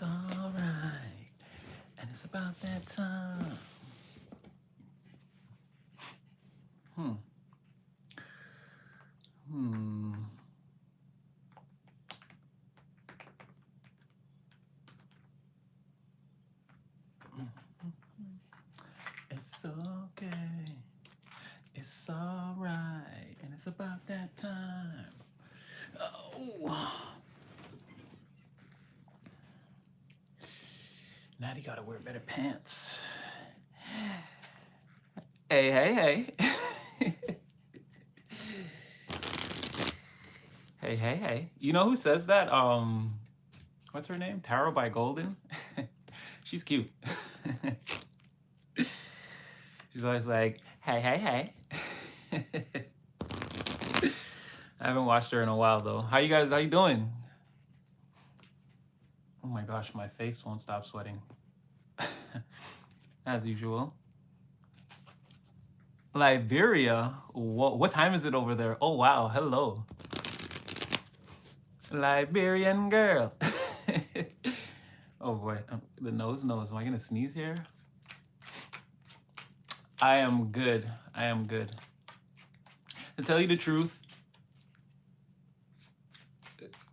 It's alright, and it's about that time. Hmm. Hmm. It's okay. It's alright, and it's about that time. Oh. Now you gotta wear better pants. Hey, hey, hey. Hey, hey, hey. You know who says that? What's her name? Tarot by Golden? She's cute. She's always like, hey, hey, hey. I haven't watched her in a while though. How you doing? Oh my gosh, my face won't stop sweating. As usual. Liberia? What time is it over there? Oh wow, hello. Liberian girl. Oh boy, the nose. Am I gonna sneeze here? I am good. I am good. To tell you the truth,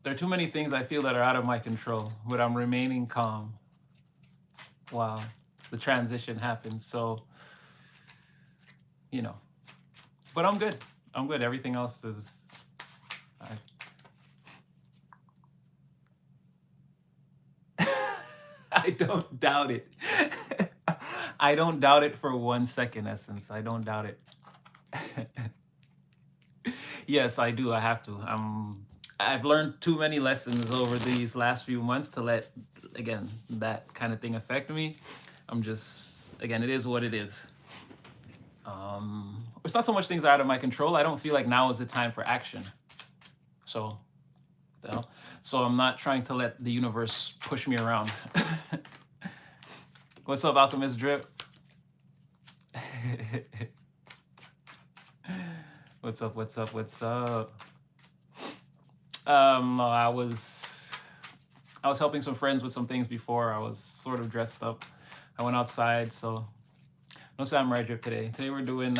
there are too many things I feel that are out of my control, but I'm remaining calm while the transition happens. So, you know, but I'm good. I'm good. Everything else is. I don't doubt it. I don't doubt it for 1 second, Essence. I don't doubt it. Yes, I do. I have to. I've learned too many lessons over these last few months to let, again, that kind of thing affect me. I'm just, again, it is what it is. It's not so much things are out of my control. I don't feel like now is the time for action. So, so I'm not trying to let the universe push me around. What's up, Alchemist Drip? What's up? I was helping some friends with some things before. I was sort of dressed up. I went outside, so no Samurai Drip today. Today we're doing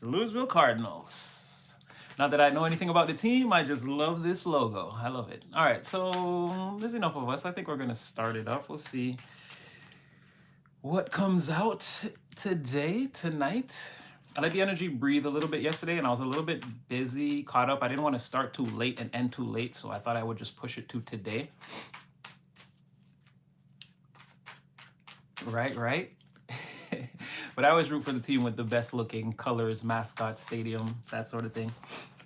Louisville Cardinals. Not that I know anything about the team, I just love this logo. I love it. All right, so there's enough of us. I think we're gonna start it up. We'll see what comes out tonight. I let the energy breathe a little bit yesterday, and I was a little bit busy, caught up. I didn't want to start too late and end too late, so I thought I would just push it to today. Right. But I always root for the team with the best looking colors, mascot, stadium, that sort of thing.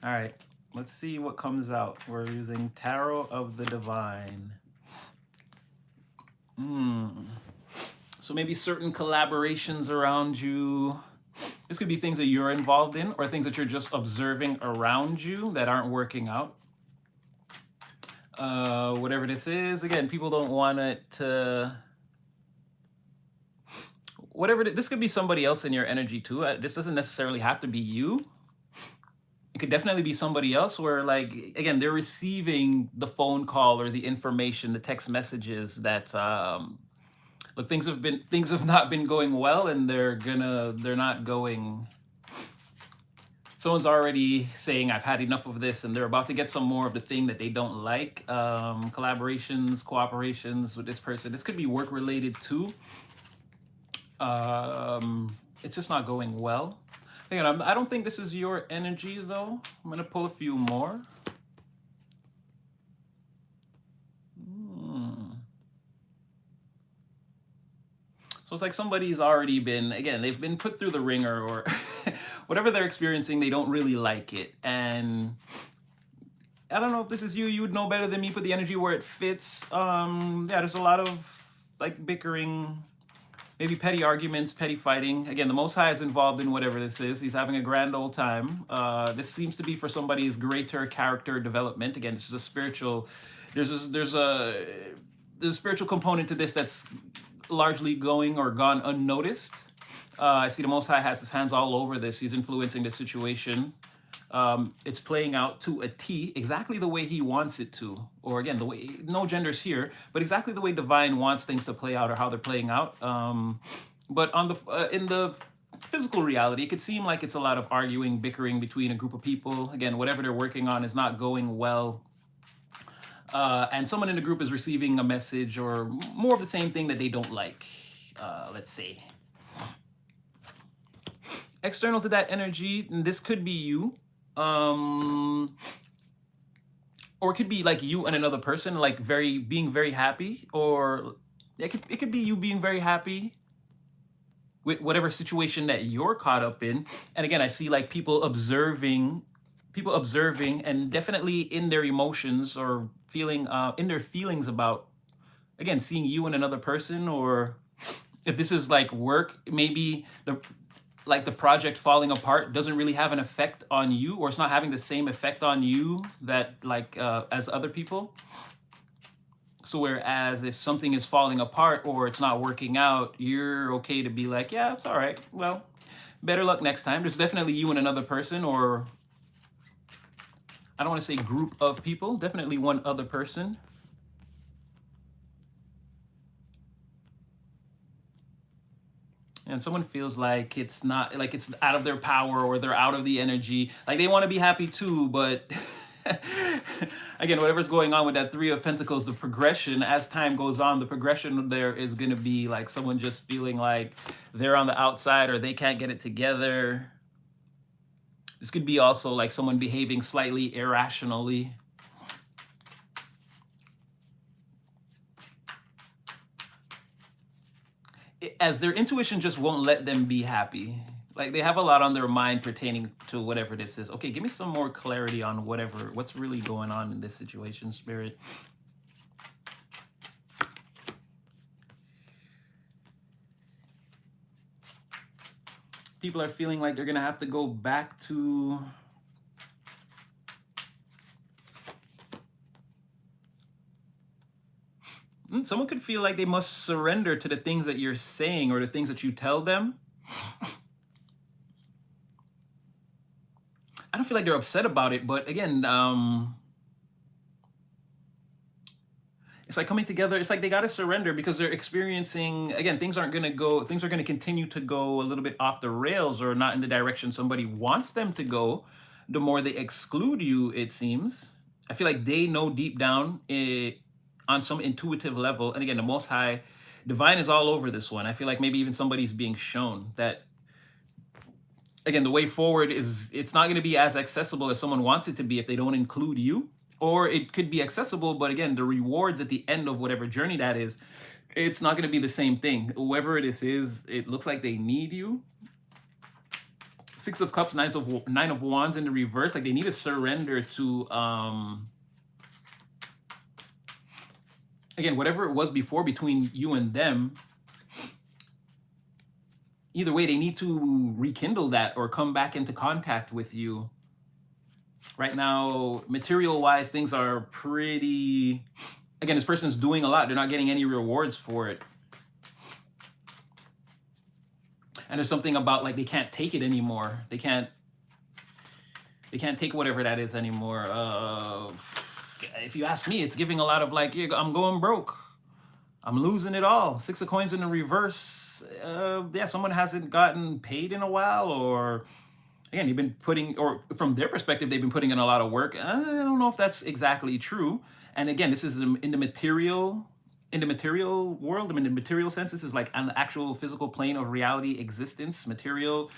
All right, let's see what comes out. We're using Tarot of the Divine. So maybe certain collaborations around you. This could be things that you're involved in or things that you're just observing around you that aren't working out. Whatever this is, again, people don't want it to... this could be somebody else in your energy too. This doesn't necessarily have to be you. It could definitely be somebody else where, like, again, they're receiving the phone call or the information, the text messages that... look, things have not been going well, and they're not going. Someone's already saying, I've had enough of this, and they're about to get some more of the thing that they don't like. Collaborations, cooperations with this person. This could be work related too. It's just not going well. Again, I don't think this is your energy though. I'm gonna pull a few more. So it's like somebody's already been, again, they've been put through the ringer, or whatever they're experiencing, they don't really like it. And I don't know if this is you, you would know better than me, put the energy where it fits. Yeah, there's a lot of like bickering, maybe petty arguments, petty fighting. Again, the Most High is involved in whatever this is. He's having a grand old time. This seems to be for somebody's greater character development. Again, this is a spiritual, there's a spiritual component to this that's largely going or gone unnoticed. I see the Most High has his hands all over this. He's influencing the situation. It's playing out to a T, exactly the way he wants it to, or again, the way, no genders here, but exactly the way divine wants things to play out or how they're playing out. But on the in the physical reality, it could seem like it's a lot of arguing, bickering between a group of people. Again, whatever they're working on is not going well. And someone in the group is receiving a message or more of the same thing that they don't like, let's say. External to that energy, this could be you. Or it could be like you and another person, like being very happy, or it could be you being very happy with whatever situation that you're caught up in. And again, I see like people observing, and definitely in their emotions or feeling in their feelings about, again, seeing you and another person. Or if this is like work, maybe the project falling apart doesn't really have an effect on you, or it's not having the same effect on you that as other people. So whereas if something is falling apart or it's not working out, you're okay to be like, yeah, it's all right. Well, better luck next time. There's definitely you and another person, or I don't want to say group of people, definitely one other person. And someone feels like it's not, like it's out of their power or they're out of the energy. Like they want to be happy too, but again, whatever's going on with that Three of Pentacles, the progression, as time goes on, the progression there is going to be like someone just feeling like they're on the outside or they can't get it together. This could be also like someone behaving slightly irrationally. As their intuition just won't let them be happy. Like they have a lot on their mind pertaining to whatever this is. Okay, give me some more clarity on what's really going on in this situation, Spirit. People are feeling like they're gonna have to go back to someone could feel like they must surrender to the things that you're saying or the things that you tell them. I don't feel like they're upset about it, but again, it's like coming together. It's like they got to surrender because they're experiencing, again, things are going to continue to go a little bit off the rails or not in the direction somebody wants them to go. The more they exclude you, it seems. I feel like they know deep down on some intuitive level. And again, the Most High, divine is all over this one. I feel like maybe even somebody's being shown that, again, the way forward is, it's not going to be as accessible as someone wants it to be if they don't include you. Or it could be accessible, but again, the rewards at the end of whatever journey that is, it's not going to be the same thing. Whoever it is, it looks like they need you. Six of Cups, Nine of Wands in the reverse. Like they need to surrender to, again, whatever it was before between you and them. Either way, they need to rekindle that or come back into contact with you. Right now, material-wise, things are pretty... Again, this person's doing a lot. They're not getting any rewards for it. And there's something about like they can't take it anymore. They can't take whatever that is anymore. If you ask me, it's giving a lot of like, I'm going broke. I'm losing it all. Six of Coins in the reverse. Yeah, someone hasn't gotten paid in a while, or again, you've been putting, or from their perspective, they've been putting in a lot of work. I don't know if that's exactly true. And again, this is in the material world. I mean, in the material sense, this is like on the actual physical plane of reality existence, material.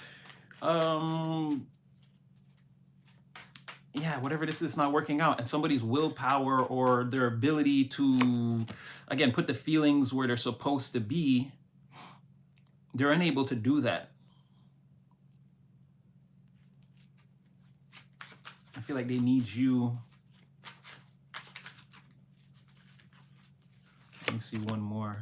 Yeah, whatever this is not working out, and somebody's willpower or their ability to, again, put the feelings where they're supposed to be, they're unable to do that. I feel like they need you. Let me see one more.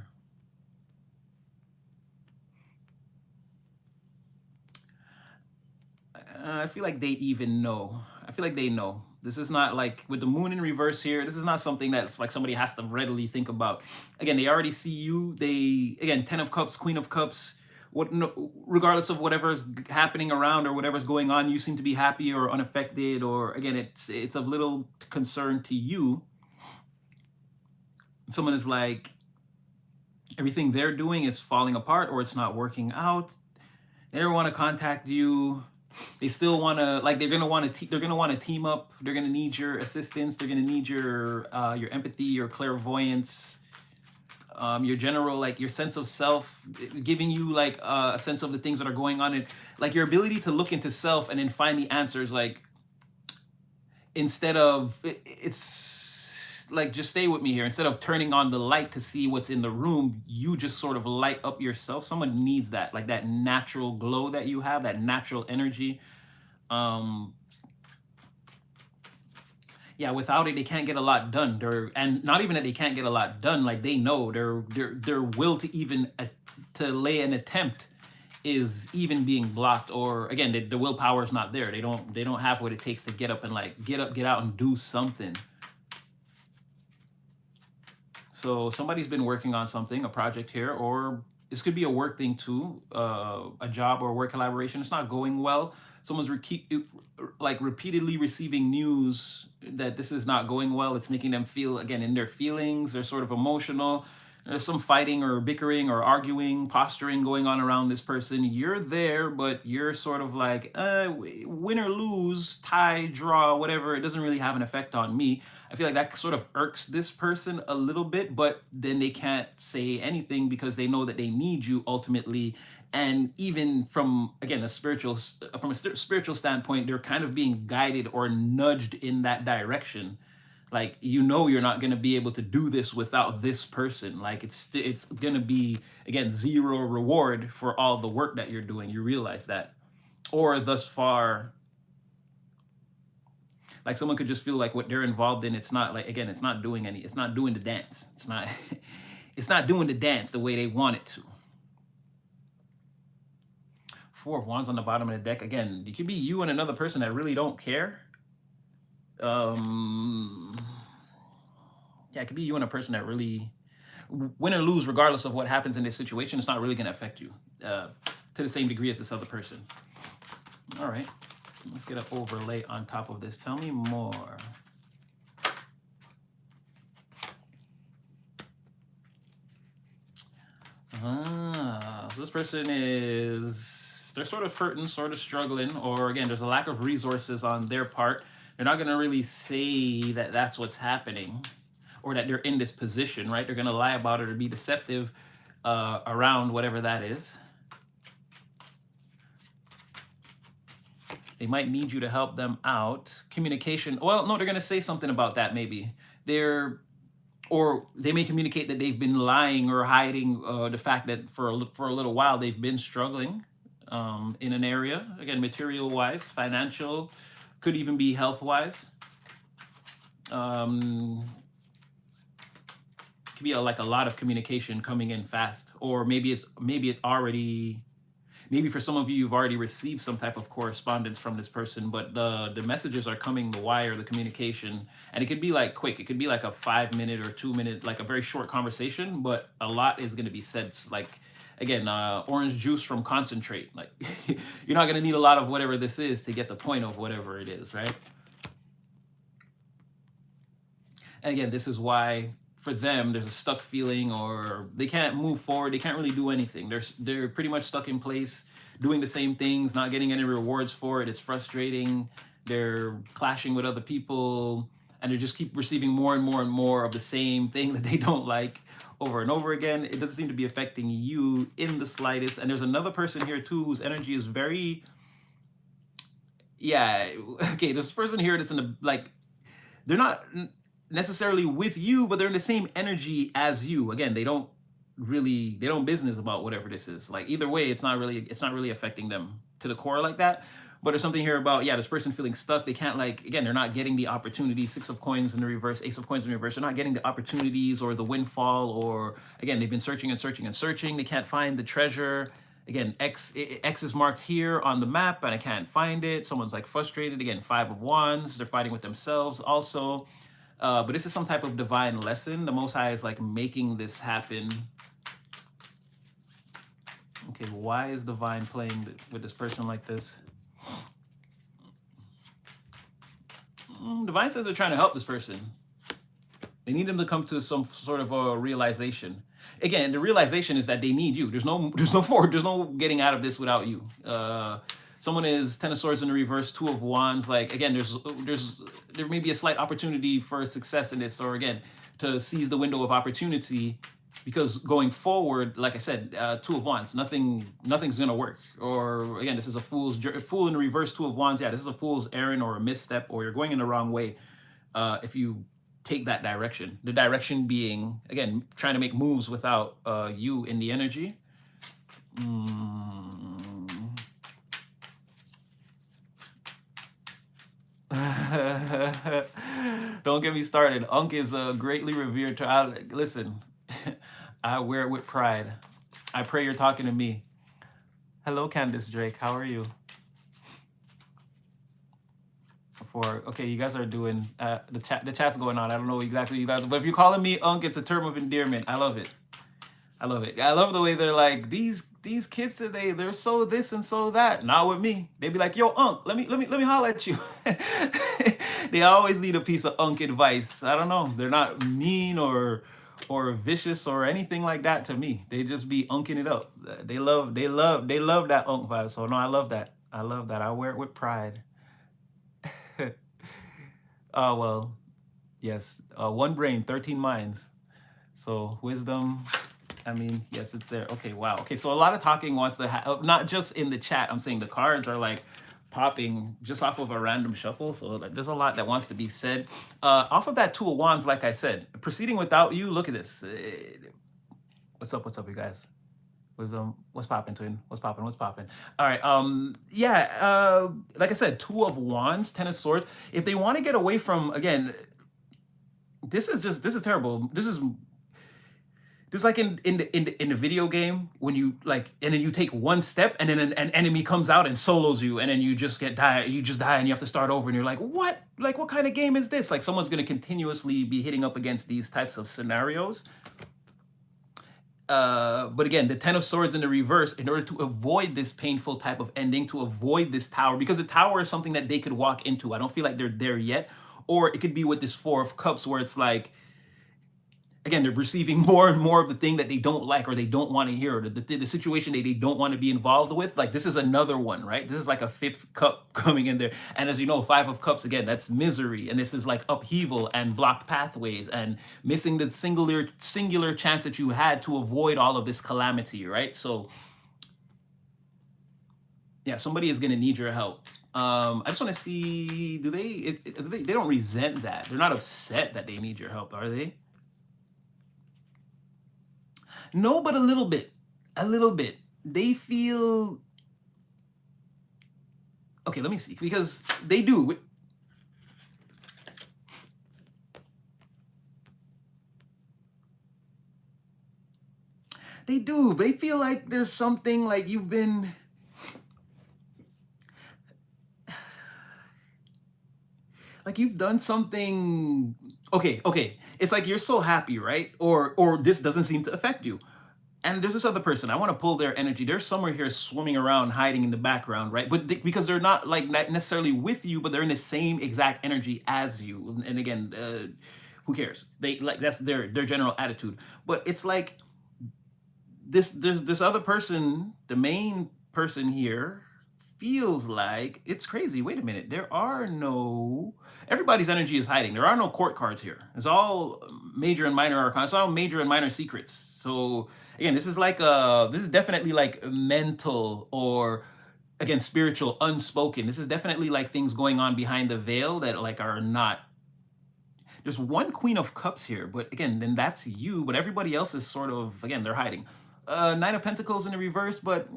I feel like they even know. I feel like they know. This is not like with the moon in reverse here. This is not something that's like somebody has to readily think about. Again, they already see you. Again, 10 of Cups, Queen of Cups, what no, regardless of whatever's happening around or whatever's going on, you seem to be happy or unaffected, or again, it's of little concern to you. Someone is like, everything they're doing is falling apart or it's not working out. They don't want to contact you. They still want to, like, they're gonna want to team up. They're gonna need your assistance. They're gonna need your empathy, your clairvoyance, your general, like, your sense of self, giving you like a sense of the things that are going on, and like your ability to look into self and then find the answers. Like, instead of it's like, just stay with me here. Instead of turning on the light to see what's in the room, you just sort of light up yourself. Someone needs that, like that natural glow that you have, that natural energy. um yeah, without it they can't get a lot done. And not even that they can't get a lot done, like they know their will to even to lay an attempt is even being blocked, or again, the willpower is not there. They don't have what it takes to get up and like get up, get out and do something. So somebody's been working on something, a project here, or this could be a work thing too, a job or work collaboration. It's not going well. Someone's like repeatedly receiving news that this is not going well. It's making them feel, again, in their feelings. They're sort of emotional. There's some fighting or bickering or arguing, posturing going on around this person. You're there, but you're sort of like, win or lose, tie, draw, whatever. It doesn't really have an effect on me. I feel like that sort of irks this person a little bit, but then they can't say anything because they know that they need you ultimately. And even from, again, from a spiritual standpoint, they're kind of being guided or nudged in that direction. Like, you're not going to be able to do this without this person. Like, it's going to be, again, zero reward for all the work that you're doing. You realize that. Or thus far, like, someone could just feel like what they're involved in, it's not, like, again, it's not doing the dance. It's not it's not doing the dance the way they want it to. Four of Wands on the bottom of the deck. Again, it could be you and another person that really don't care. Yeah, it could be you and a person that really, win or lose, regardless of what happens in this situation, it's not really going to affect you to the same degree as this other person. All right, let's get an overlay on top of this. Tell me more. So this person they're sort of hurting, sort of struggling, or again, there's a lack of resources on their part. They're not going to really say that that's what's happening, or that they're in this position, right? They're going to lie about it or be deceptive around whatever that is. They might need you to help them out. Communication. Well, no, they're going to say something about that maybe. Or they may communicate that they've been lying or hiding the fact that for a little while they've been struggling in an area. Again, material-wise, financial, could even be health-wise. Could be like a lot of communication coming in fast, or maybe for some of you, you've already received some type of correspondence from this person, but the messages are coming the wire, the communication, and it could be like quick. It could be like a 5-minute or 2-minute, like a very short conversation, but a lot is going to be said. It's like, again, orange juice from concentrate. Like, you're not going to need a lot of whatever this is to get the point of whatever it is, right? And again, this is why for them there's a stuck feeling, or they can't move forward. They can't really do anything. They're pretty much stuck in place, doing the same things, not getting any rewards for it. It's frustrating. They're clashing with other people, and they just keep receiving more and more and more of the same thing that they don't like over and over again. It doesn't seem to be affecting you in the slightest. And there's another person here too whose energy is very, yeah, okay, this person here that's in the, like, they're not necessarily with you, but they're in the same energy as you. Again, they don't business about whatever this is. Like, either way, it's not really affecting them to the core like that. But there's something here about, yeah, this person feeling stuck. They can't, like, again, they're not getting the opportunity. 6 of coins in the reverse, Ace of coins in the reverse. They're not getting the opportunities or the windfall, or again, they've been searching and searching and searching. They can't find the treasure. Again, X is marked here on the map, and I can't find it. Someone's like frustrated. Again, 5 of Wands. They're fighting with themselves also. But this is some type of divine lesson. The Most High is like making this happen. Okay, why is Divine playing with this person like this? Divine says they're trying to help this person. They need them to come to some sort of a realization. Again, the realization is that they need you. There's no getting out of this without you. Someone is Ten of Swords in the reverse, Two of Wands. Like again, there may be a slight opportunity for success in this, or again, to seize the window of opportunity, because going forward, like I said, Two of Wands, nothing's gonna work. Or again, this is a fool in the reverse, Two of Wands. Yeah, this is a fool's errand or a misstep, or you're going in the wrong way. If you take that direction, the direction being again trying to make moves without you in the energy. Don't get me started. Unc is a greatly revered child. Listen, I wear it with pride. I pray you're talking to me. Hello, Candace Drake. How are you? Okay, you guys are doing the chat's going on. I don't know exactly what you guys, but if you're calling me Unc, it's a term of endearment. I love it. I love it. I love the way they're like, these kids today, they're so this and so that. Not with me. They be like, yo, Unc, let me holler at you. They always need a piece of Unc advice. I don't know. They're not mean or vicious or anything like that to me. They just be unking it up. They love that Unc vibe. So no, I love that. I love that. I wear it with pride. Oh well, yes. One brain, 13 minds. So wisdom. I mean, yes, it's there. Okay, wow. Okay, so a lot of talking wants to not just in the chat. I'm saying the cards are like popping just off of a random shuffle. So like, there's a lot that wants to be said. Off of that Two of Wands, like I said, proceeding without you. Look at this. What's up? What's up, you guys? What's popping, twin? What's popping? All right. Yeah. Like I said, Two of Wands, Ten of Swords. If they want to get away from, again, this is terrible. This is like in the video game when you like, and then you take one step and then an enemy comes out and solos you, and then you just die and you have to start over, and you're like, what? Like, what kind of game is this? Like, someone's gonna continuously be hitting up against these types of scenarios. But again, the Ten of Swords in the reverse, in order to avoid this painful type of ending, to avoid this tower, because the tower is something that they could walk into. I don't feel like they're there yet. Or it could be with this Four of Cups, where it's like, again, they're receiving more and more of the thing that they don't like or they don't want to hear, or the situation that they don't want to be involved with. Like, this is another one, right? This is like a fifth cup coming in there. And as you know, Five of Cups, again, that's misery. And this is like upheaval and blocked pathways and missing the singular chance that you had to avoid all of this calamity, right? So yeah, somebody is going to need your help. I just want to see, they don't resent that. They're not upset that they need your help, are they? No, but a little bit. They feel, okay, let me see, because they do. They feel like there's something, like you've been, like you've done something. Okay. It's like you're so happy, right? Or this doesn't seem to affect you. And there's this other person. I want to pull their energy. They're somewhere here swimming around, hiding in the background, right? But because they're not like not necessarily with you, but they're in the same exact energy as you. And again, who cares? They like, that's their general attitude. But it's like there's this other person, the main person here, feels like it's crazy. Wait a minute. Everybody's energy is hiding. There are no court cards here. It's all major and minor arcana. It's all major and minor secrets. So again, this is definitely like mental, or again, spiritual, unspoken. This is definitely like things going on behind the veil that like are not. There's one Queen of Cups here, but again, then that's you. But everybody else is sort of, again, they're hiding. Nine of Pentacles in the reverse, but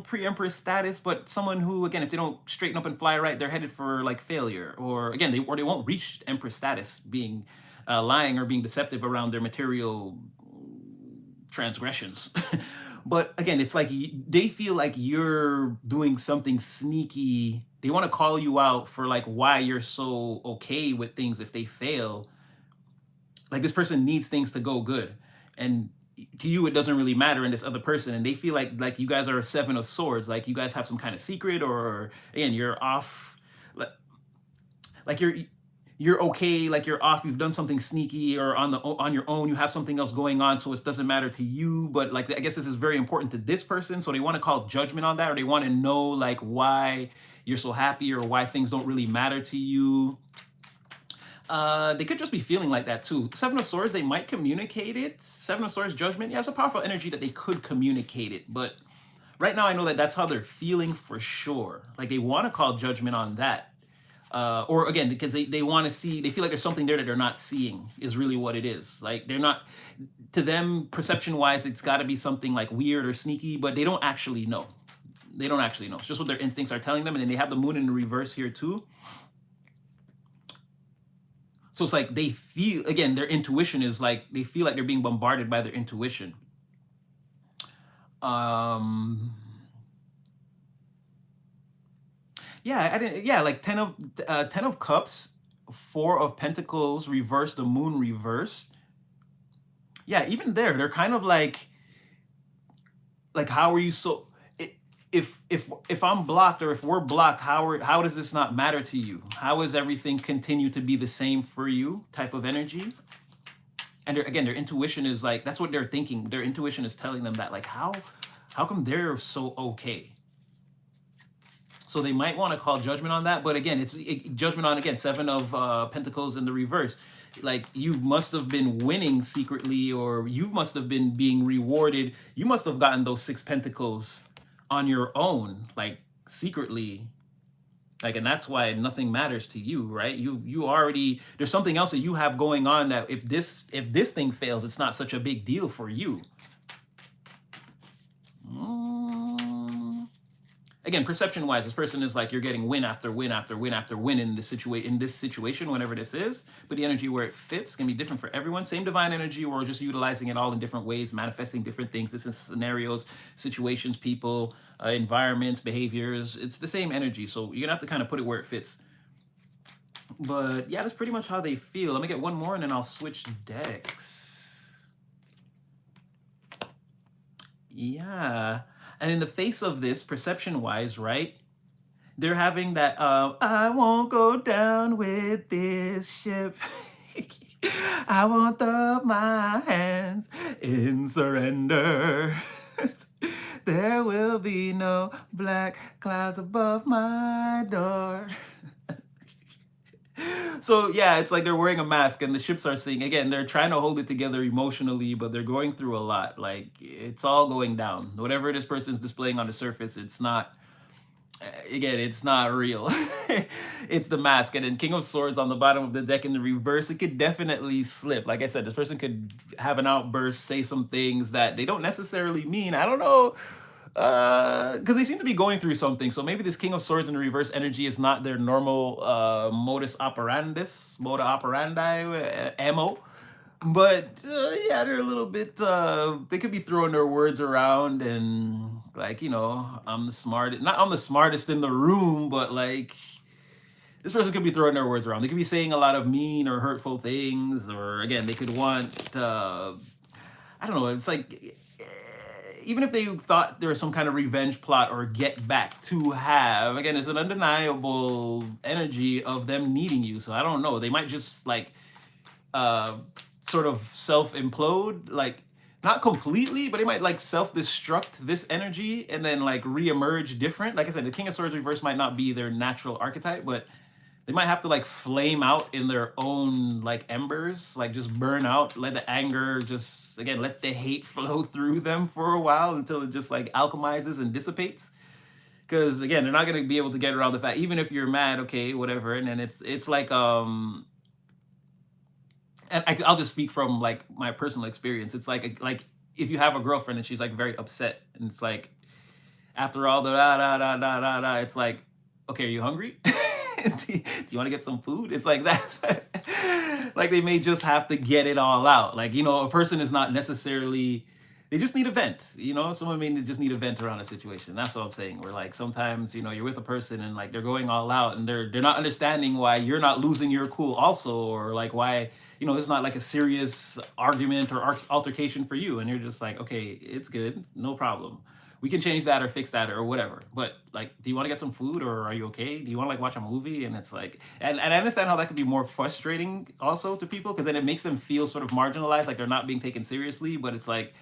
pre-Empress status, but someone who, again, if they don't straighten up and fly right, they're headed for like failure, or again, they won't reach Empress status, being lying or being deceptive around their material transgressions. But again, it's like they feel like you're doing something sneaky. They want to call you out for like why you're so okay with things if they fail. Like, this person needs things to go good, and to you it doesn't really matter in this other person, and they feel like you guys are a seven of swords, like you guys have some kind of secret, or again you're off, like, like you're okay, like you're off, you've done something sneaky, or on your own you have something else going on, so it doesn't matter to you, but like I guess this is very important to this person, so they want to call judgment on that, or they want to know like why you're so happy, or why things don't really matter to you. They could just be feeling like that too. Seven of Swords, they might communicate it. Seven of Swords, Judgment, yeah, it's a powerful energy that they could communicate it, but right now I know that that's how they're feeling for sure. Like they want to call judgment on that. Or again, because they want to see, they feel like there's something there that they're not seeing, is really what it is. Like they're not, to them, perception wise, it's got to be something like weird or sneaky, but they don't actually know. They don't actually know. It's just what their instincts are telling them. And then they have the moon in the reverse here too. So it's like they feel, again, their intuition is like, they feel like they're being bombarded by their intuition. Yeah, I didn't, yeah, like 10 of Cups, 4 of Pentacles reverse, the moon reverse. Yeah, even there, they're kind of like how are you so, if I'm blocked, or if we're blocked, how does this not matter to you? How does everything continue to be the same for you, type of energy? And again, their intuition is like, that's what they're thinking. Their intuition is telling them that, like, how come they're so okay? So they might want to call judgment on that. But again, it's judgment on, again, 7 of Pentacles in the reverse. Like you must have been winning secretly, or you must have been being rewarded. You must have gotten those 6 Pentacles on your own, like secretly. Like, and that's why nothing matters to you, right? You already, there's something else that you have going on, that if this thing fails, it's not such a big deal for you. Again, perception wise, this person is like, you're getting win after win after win after win in this situation, whenever this is. But the energy where it fits can be different for everyone. Same divine energy, we're just utilizing it all in different ways, manifesting different things. This is scenarios, situations, people, environments, behaviors. It's the same energy. So you're gonna have to kind of put it where it fits. But yeah, that's pretty much how they feel. Let me get one more and then I'll switch decks. Yeah. And in the face of this, perception-wise, right, they're having that, I won't go down with this ship. I won't throw up my hands in surrender. There will be no black clouds above my door. So yeah, it's like they're wearing a mask, and the ships are saying, again, they're trying to hold it together emotionally, but they're going through a lot. Like it's all going down. Whatever this person's displaying on the surface, it's not, again, it's not real. It's the mask. And then King of Swords on the bottom of the deck in the reverse, it could definitely slip. Like I said, this person could have an outburst, say some things that they don't necessarily mean. I don't know. Because they seem to be going through something. So maybe this King of Swords in the reverse energy is not their normal modus operandi, MO. But yeah, they're a little bit, they could be throwing their words around, and like, you know, I'm the smartest, not I'm the smartest in the room, but like, this person could be throwing their words around. They could be saying a lot of mean or hurtful things, or again, they could want, I don't know, it's like, even if they thought there was some kind of revenge plot or get back to have, again, it's an undeniable energy of them needing you. So I don't know, they might just like sort of self-implode, like not completely, but they might like self-destruct this energy and then like re-emerge different. Like I said, the King of Swords reverse might not be their natural archetype, but they might have to like flame out in their own like embers, like just burn out, let the anger just, again, let the hate flow through them for a while until it just like alchemizes and dissipates. Because again, they're not going to be able to get around the fact, even if you're mad, okay, whatever. And then it's like, and I'll just speak from like my personal experience. It's like if you have a girlfriend and she's like very upset, and it's like, after all the da da da da da da, it's like, okay, are you hungry? Do you want to get some food? It's like that. Like they may just have to get it all out. Like, you know, a person is not necessarily, they just need a vent. Someone may just need a vent around a situation. That's what I'm saying. Where like sometimes you're with a person and like they're going all out and they're not understanding why you're not losing your cool also, or like why this is not like a serious argument or altercation for you, and you're just like, okay, it's good, no problem. We can change that or fix that or whatever. But like, do you want to get some food, or are you okay? Do you want to like watch a movie? And it's like, and I understand how that could be more frustrating also to people, because then it makes them feel sort of marginalized, like they're not being taken seriously. But it's like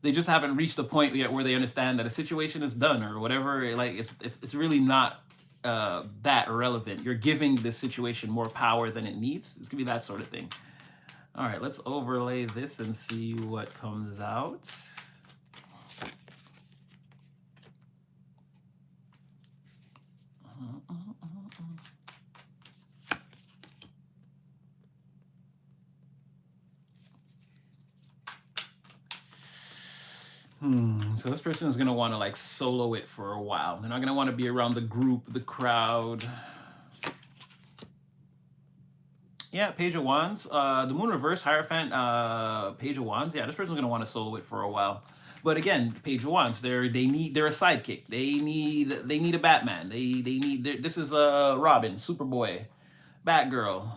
they just haven't reached the point yet where they understand that a situation is done or whatever. Like it's really not that relevant. You're giving this situation more power than it needs. It's gonna be that sort of thing. All right, let's overlay this and see what comes out. So this person is going to want to like solo it for a while. They're not going to want to be around the group, the crowd. Yeah, Page of Wands. The Moon reverse, Hierophant, Page of Wands. Yeah, this person's going to want to solo it for a while. But again, Page of Wands, they're a sidekick. They need a Batman. This is a Robin, Superboy, Batgirl.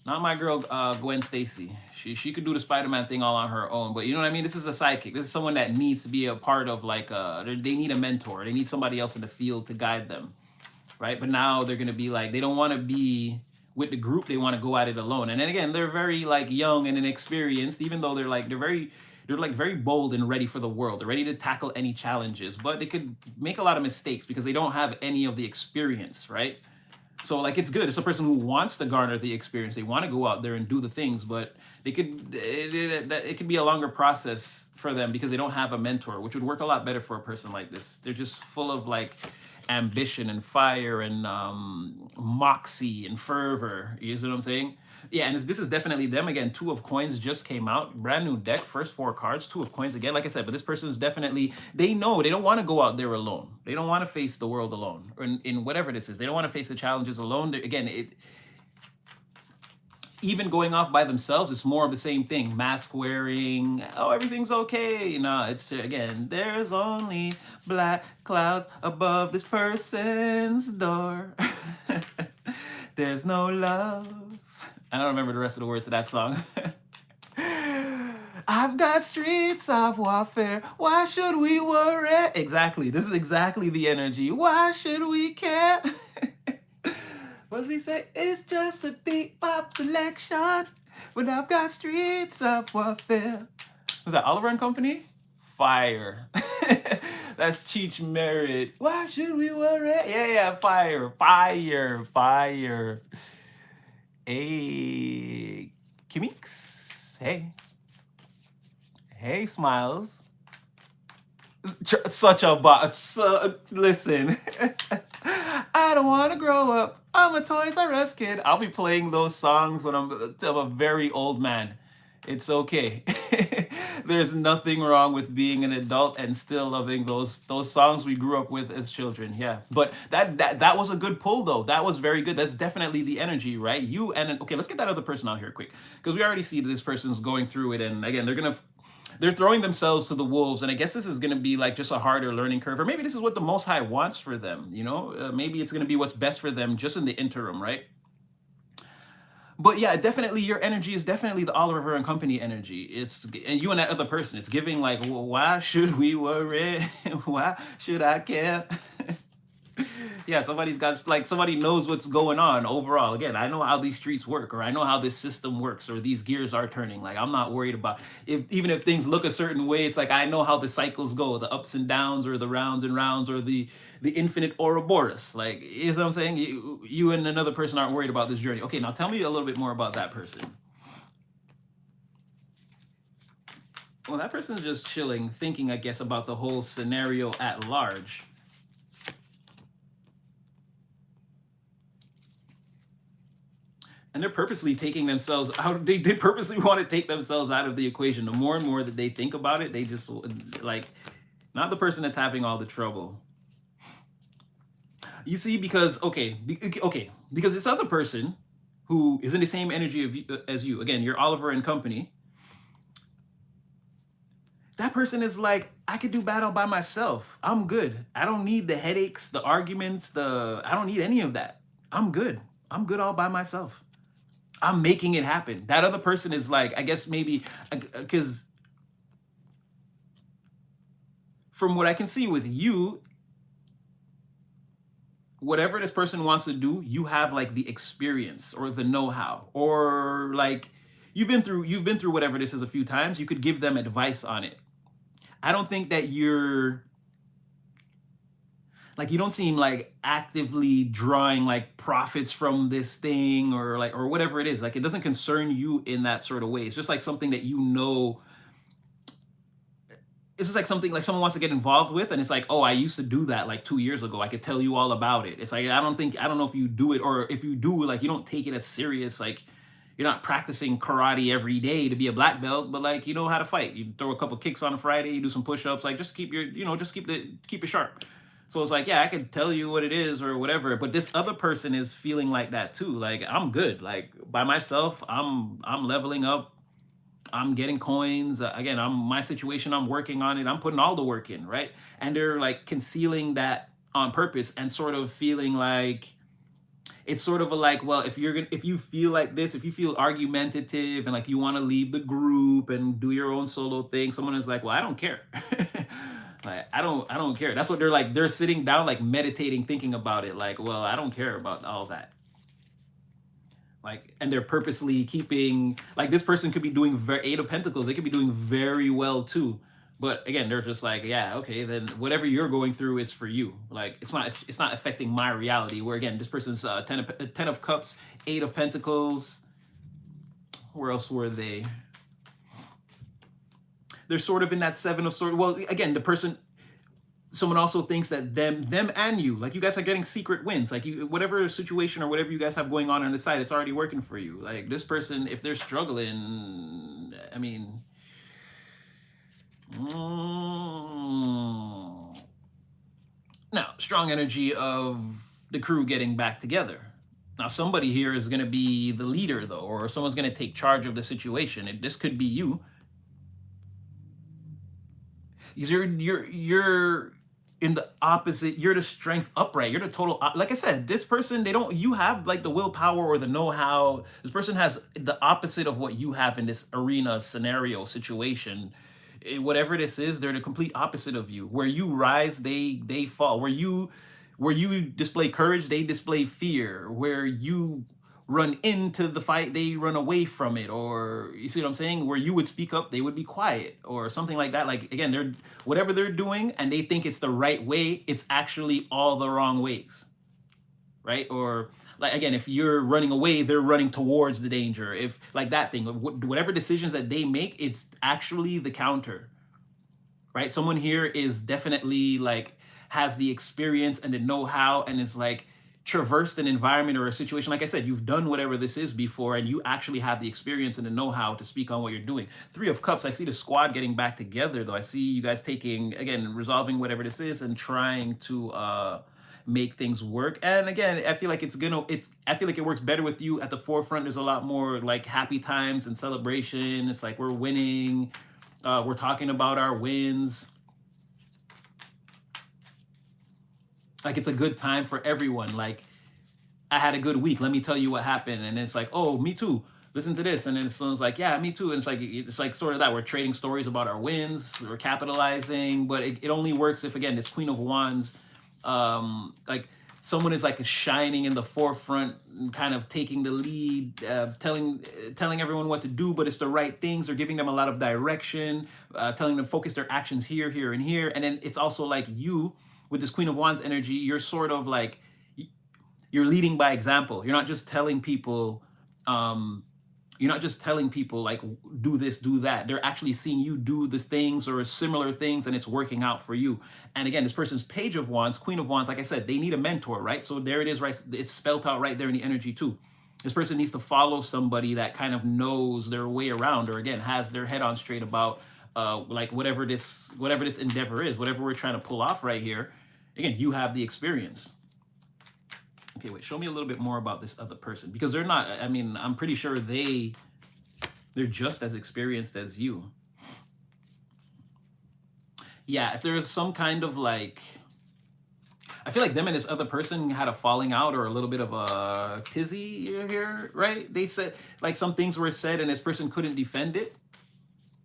Not my girl Gwen Stacy. She could do the Spider-Man thing all on her own, but you know what I mean? This is a sidekick. This is someone that needs to be a part of like they need a mentor. They need somebody else in the field to guide them, right? But now they're gonna be like, they don't want to be with the group. They want to go at it alone. And then again, they're very like young and inexperienced, even though they're very bold and ready for the world. They're ready to tackle any challenges, but they could make a lot of mistakes because they don't have any of the experience, right? So like, it's good. It's a person who wants to garner the experience. They want to go out there and do the things, but it could be a longer process for them because they don't have a mentor, which would work a lot better for a person like this. They're just full of like ambition and fire and moxie and fervor. You see what I'm saying? Yeah, and this is definitely them. Again, Two of Coins just came out. Brand new deck, first 4 cards, Two of Coins again. Like I said, but this person is definitely, they know they don't want to go out there alone. They don't want to face the world alone, or in whatever this is. They don't want to face the challenges alone. Even going off by themselves, it's more of the same thing. Mask wearing, oh, everything's okay. No, it's, again, there's only black clouds above this person's door. There's no love. I don't remember the rest of the words to that song. I've got streets of warfare. Why should we worry? Exactly. This is exactly the energy. Why should we care? What does he say? It's just a beat pop selection. But I've got streets of warfare. Was that Oliver and Company? Fire. That's Cheech Merritt. Why should we worry? Yeah, fire. Hey, Kimix. Hey, Smiles. Such a bot. Listen, I don't want to grow up. I'm a Toys R Us kid. I'll be playing those songs when I'm a very old man. It's okay. There's nothing wrong with being an adult and still loving those songs we grew up with as children. Yeah, but that was a good pull though. That was very good. That's definitely the energy, right? Okay, let's get that other person out here quick, because we already see this person's going through it, and again, they're throwing themselves to the wolves, and I guess this is going to be like just a harder learning curve, or maybe this is what the Most High wants for them. Maybe it's going to be what's best for them just in the interim, right? But yeah, definitely your energy is definitely the Oliver and Company energy. And you and that other person, it's giving like, well, why should we worry? Why should I care? Yeah, somebody knows what's going on overall. Again, I know how these streets work, or I know how this system works, or these gears are turning. Like, I'm not worried about even if things look a certain way. It's like, I know how the cycles go, the ups and downs, or the rounds and rounds, or the infinite Ouroboros. Like, you know what I'm saying? You and another person aren't worried about this journey. Okay, now tell me a little bit more about that person. Well, that person's just chilling, thinking, I guess, about the whole scenario at large. And they're purposely taking themselves out. They purposely want to take themselves out of the equation. The more and more that they think about it, they just like, not the person that's having all the trouble. You see, because because this other person who is in the same energy as you, again, you're Oliver and Company. that person is like, I could do battle by myself. I'm good. I don't need the headaches, the arguments, I don't need any of that. I'm good. I'm good all by myself. I'm making it happen. That other person is like, I guess maybe, because from what I can see with you, whatever this person wants to do, you have like the experience or the know-how, or like you've been through whatever this is a few times. You could give them advice on it. I don't think that you're like, you don't seem like actively drawing like profits from this thing, or like, or whatever it is. Like, it doesn't concern you in that sort of way. It's just like something that, you know, it's just like something like someone wants to get involved with, and it's like, oh, I used to do that like 2 years ago. I could tell you all about it. It's like, I don't know if you do it, or if you do, like, you don't take it as serious. Like, you're not practicing karate every day to be a black belt, but like, you know how to fight. You throw a couple kicks on a Friday, you do some push-ups, like, just keep your, you know, just keep it sharp. So it's like, yeah, I could tell you what it is or whatever, but this other person is feeling like that too. Like, I'm good. Like, by myself, I'm leveling up. I'm getting coins. Again, my situation, I'm working on it. I'm putting all the work in, right? And they're like concealing that on purpose, and sort of feeling like, it's sort of a like, well, if you feel like this, if you feel argumentative and like you want to leave the group and do your own solo thing, someone is like, well, I don't care. Like, I don't care. That's what they're like. They're sitting down, like meditating, thinking about it. Like, well, I don't care about all that. Like, and they're purposely keeping, like, this person could be doing Eight of Pentacles. They could be doing very well too. But again, they're just like, yeah, okay, then whatever you're going through is for you. Like, it's not affecting my reality. Where again, this person's ten of Cups, Eight of Pentacles. Where else were they? They're sort of in that Seven of Swords. Well, again, someone also thinks that them and you, like, you guys are getting secret wins. Like, you, whatever situation or whatever you guys have going on the side, it's already working for you. Like, this person, if they're struggling, I mean, now, strong energy of the crew getting back together. Now, somebody here is going to be the leader, though, or someone's going to take charge of the situation. This could be you. You're in the opposite. You're the strength upright. You're the total, like I said, this person, you have like the willpower or the know-how. This person has the opposite of what you have in this arena, scenario, situation. Whatever this is, they're the complete opposite of you. Where you rise, they fall. Where you display courage, they display fear. Where you run into the fight, they run away from it. Or, you see what I'm saying? Where you would speak up, they would be quiet, or something like that. Like, again, whatever they're doing and they think it's the right way, it's actually all the wrong ways, right? Or, like, again, if you're running away, they're running towards the danger. If, like, that thing, whatever decisions that they make, it's actually the counter, right? Someone here is definitely like, has the experience and the know-how, and is like traversed an environment or a situation. Like I said, you've done whatever this is before, and you actually have the experience and the know-how to speak on what you're doing. Three of Cups, I see the squad getting back together, though. I see you guys taking, again, resolving whatever this is and trying to make things work. And again, I feel like I feel like it works better with you at the forefront. There's a lot more like happy times and celebration. It's like, we're winning. We're talking about our wins. Like, it's a good time for everyone. Like, I had a good week. Let me tell you what happened. And it's like, oh, me too. Listen to this. And then someone's like, yeah, me too. And it's like sort of that. We're trading stories about our wins. We're capitalizing. But it only works if, again, this Queen of Wands, like, someone is like shining in the forefront and kind of taking the lead, telling everyone what to do, but it's the right things. Or giving them a lot of direction, telling them focus their actions here, here, and here. And then it's also like, you, with this Queen of Wands energy, you're sort of like, you're leading by example. You're not just telling people, like, do this, do that. They're actually seeing you do the things or similar things, and it's working out for you. And again, this person's Page of Wands, Queen of Wands, like I said, they need a mentor, right? So there it is, right? It's spelled out right there in the energy too. This person needs to follow somebody that kind of knows their way around, or again, has their head on straight about like whatever this endeavor is, whatever we're trying to pull off right here. Again, you have the experience. Okay, wait, show me a little bit more about this other person, because they're not, I mean, I'm pretty sure they're just as experienced as you. yeah, if there is some kind of like, I feel like them and this other person had a falling out or a little bit of a tizzy here, right? They said like some things were said and this person couldn't defend it.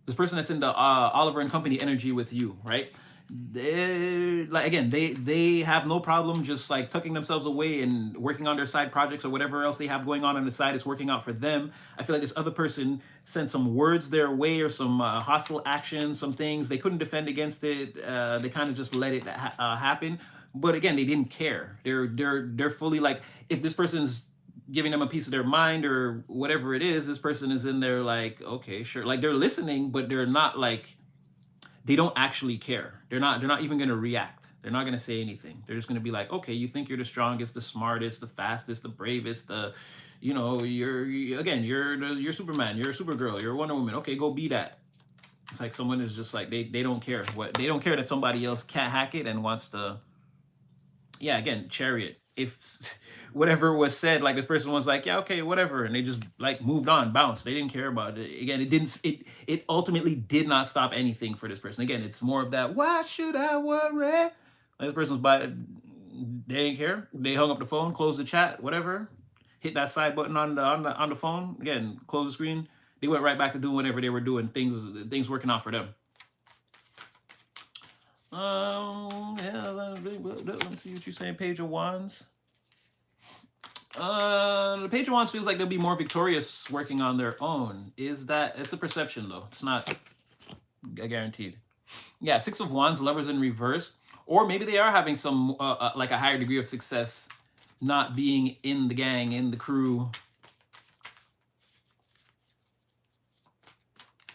This person that's in the Oliver and Company energy with you, right? They like again, they have no problem just like tucking themselves away and working on their side projects or whatever else they have going on the side is working out for them. I feel like this other person sent some words their way or some hostile actions, some things they couldn't defend against it. They kind of just let it happen. But again, they didn't care. They're fully like, if this person's giving them a piece of their mind or whatever it is, this person is in there like, okay, sure, like they're listening, but they're not like, they don't actually care. They're not even going to react. They're not going to say anything. They're just going to be like, okay, you think you're the strongest, the smartest, the fastest, the bravest, you know, you're Superman, you're Supergirl, you're Wonder Woman. Okay, go be that. It's like someone is just like, they don't care what, they don't care that somebody else can't hack it and wants to, yeah, again, chariot. If whatever was said, like this person was like, yeah, okay, whatever, and they just like moved on, bounced. They didn't care about it. Again, it ultimately did not stop anything for this person. Again, it's more of that, why should I worry? Like this person's by, they didn't care. They hung up the phone, closed the chat, whatever, hit that side button on the phone. Again, close the screen. They went right back to doing whatever they were doing. Things working out for them. Yeah, let me see what you're saying. Page of Wands. The Page of Wands feels like they'll be more victorious working on their own. Is that, it's a perception though. It's not guaranteed. Yeah, Six of Wands, Lovers in reverse. Or maybe they are having some, like a higher degree of success not being in the gang, in the crew.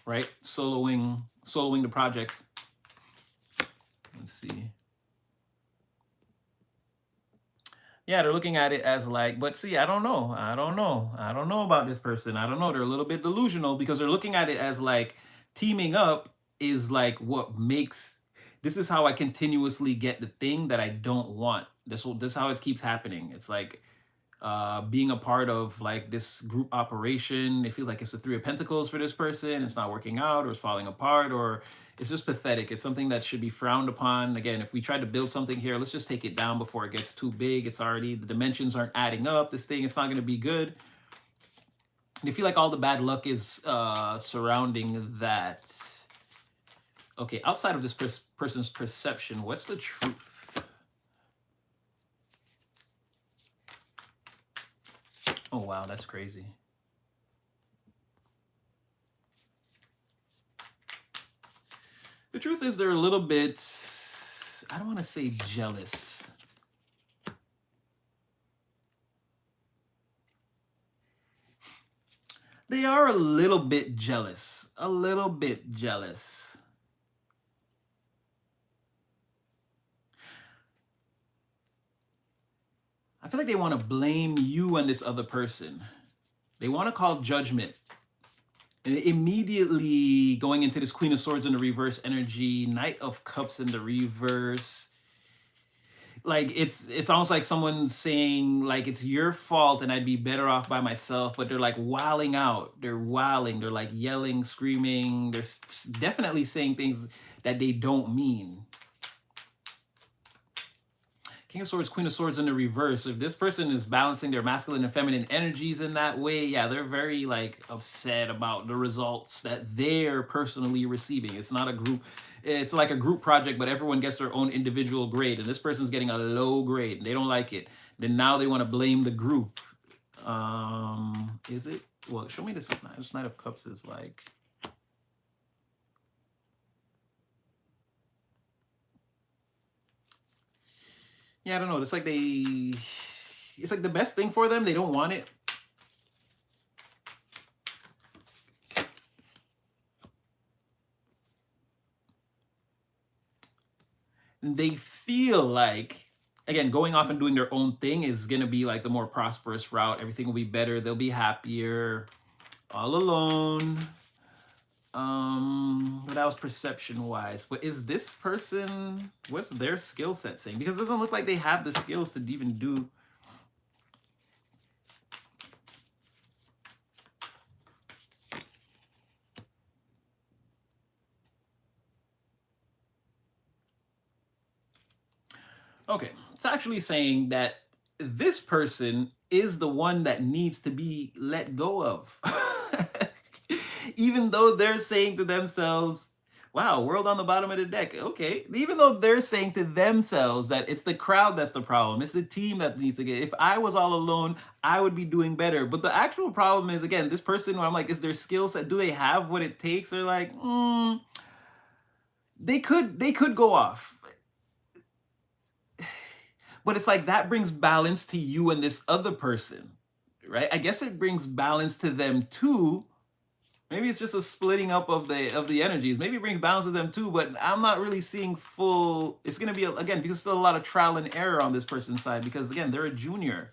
Right? Soloing the project. Let's see. Yeah, they're looking at it as like, but see, I don't know about this person. I don't know. They're a little bit delusional because they're looking at it as like teaming up is like what makes, this is how I continuously get the thing that I don't want. This is how it keeps happening. It's like being a part of like this group operation. It feels like it's the Three of Pentacles for this person. It's not working out, or it's falling apart, or it's just pathetic. It's something that should be frowned upon. Again, if we try to build something here, let's just take it down before it gets too big. It's already, the dimensions aren't adding up. This thing, it's not going to be good. And I feel like all the bad luck is surrounding that. Okay, outside of this person's perception, what's the truth? Oh, wow, that's crazy. The truth is they're a little bit, I don't want to say jealous. They are a little bit jealous. A little bit jealous. I feel like they want to blame you and this other person. They want to call judgment. And immediately going into this Queen of Swords in the reverse energy, Knight of Cups in the reverse. Like it's almost like someone saying like it's your fault and I'd be better off by myself, but they're like wilding out. They're wilding. They're like yelling, screaming. They're definitely saying things that they don't mean. King of Swords, Queen of Swords in the reverse. If this person is balancing their masculine and feminine energies in that way, yeah, they're very like upset about the results that they're personally receiving. It's not a group, it's like a group project, but everyone gets their own individual grade, and this person's getting a low grade and they don't like it. Then now they want to blame the group. Is it? Well, show me this. This Knight of Cups is like, yeah, I don't know. It's like it's like the best thing for them. They don't want it. And they feel like, again, going off and doing their own thing is going to be like the more prosperous route. Everything will be better. They'll be happier all alone. But that was perception wise. But is this person, what's their skill set saying? Because it doesn't look like they have the skills to even do. Okay, it's actually saying that this person is the one that needs to be let go of. Even though they're saying to themselves, wow, world on the bottom of the deck. Okay. Even though they're saying to themselves that it's the crowd that's the problem, it's the team that needs to get. If I was all alone, I would be doing better. But the actual problem is, again, this person where I'm like, is their skill set? Do they have what it takes? They're like, they could go off. But it's like that brings balance to you and this other person, right? I guess it brings balance to them too. Maybe it's just a splitting up of the energies. Maybe it brings balance to them too, but I'm not really seeing full. It's gonna be again because still a lot of trial and error on this person's side because again they're a junior.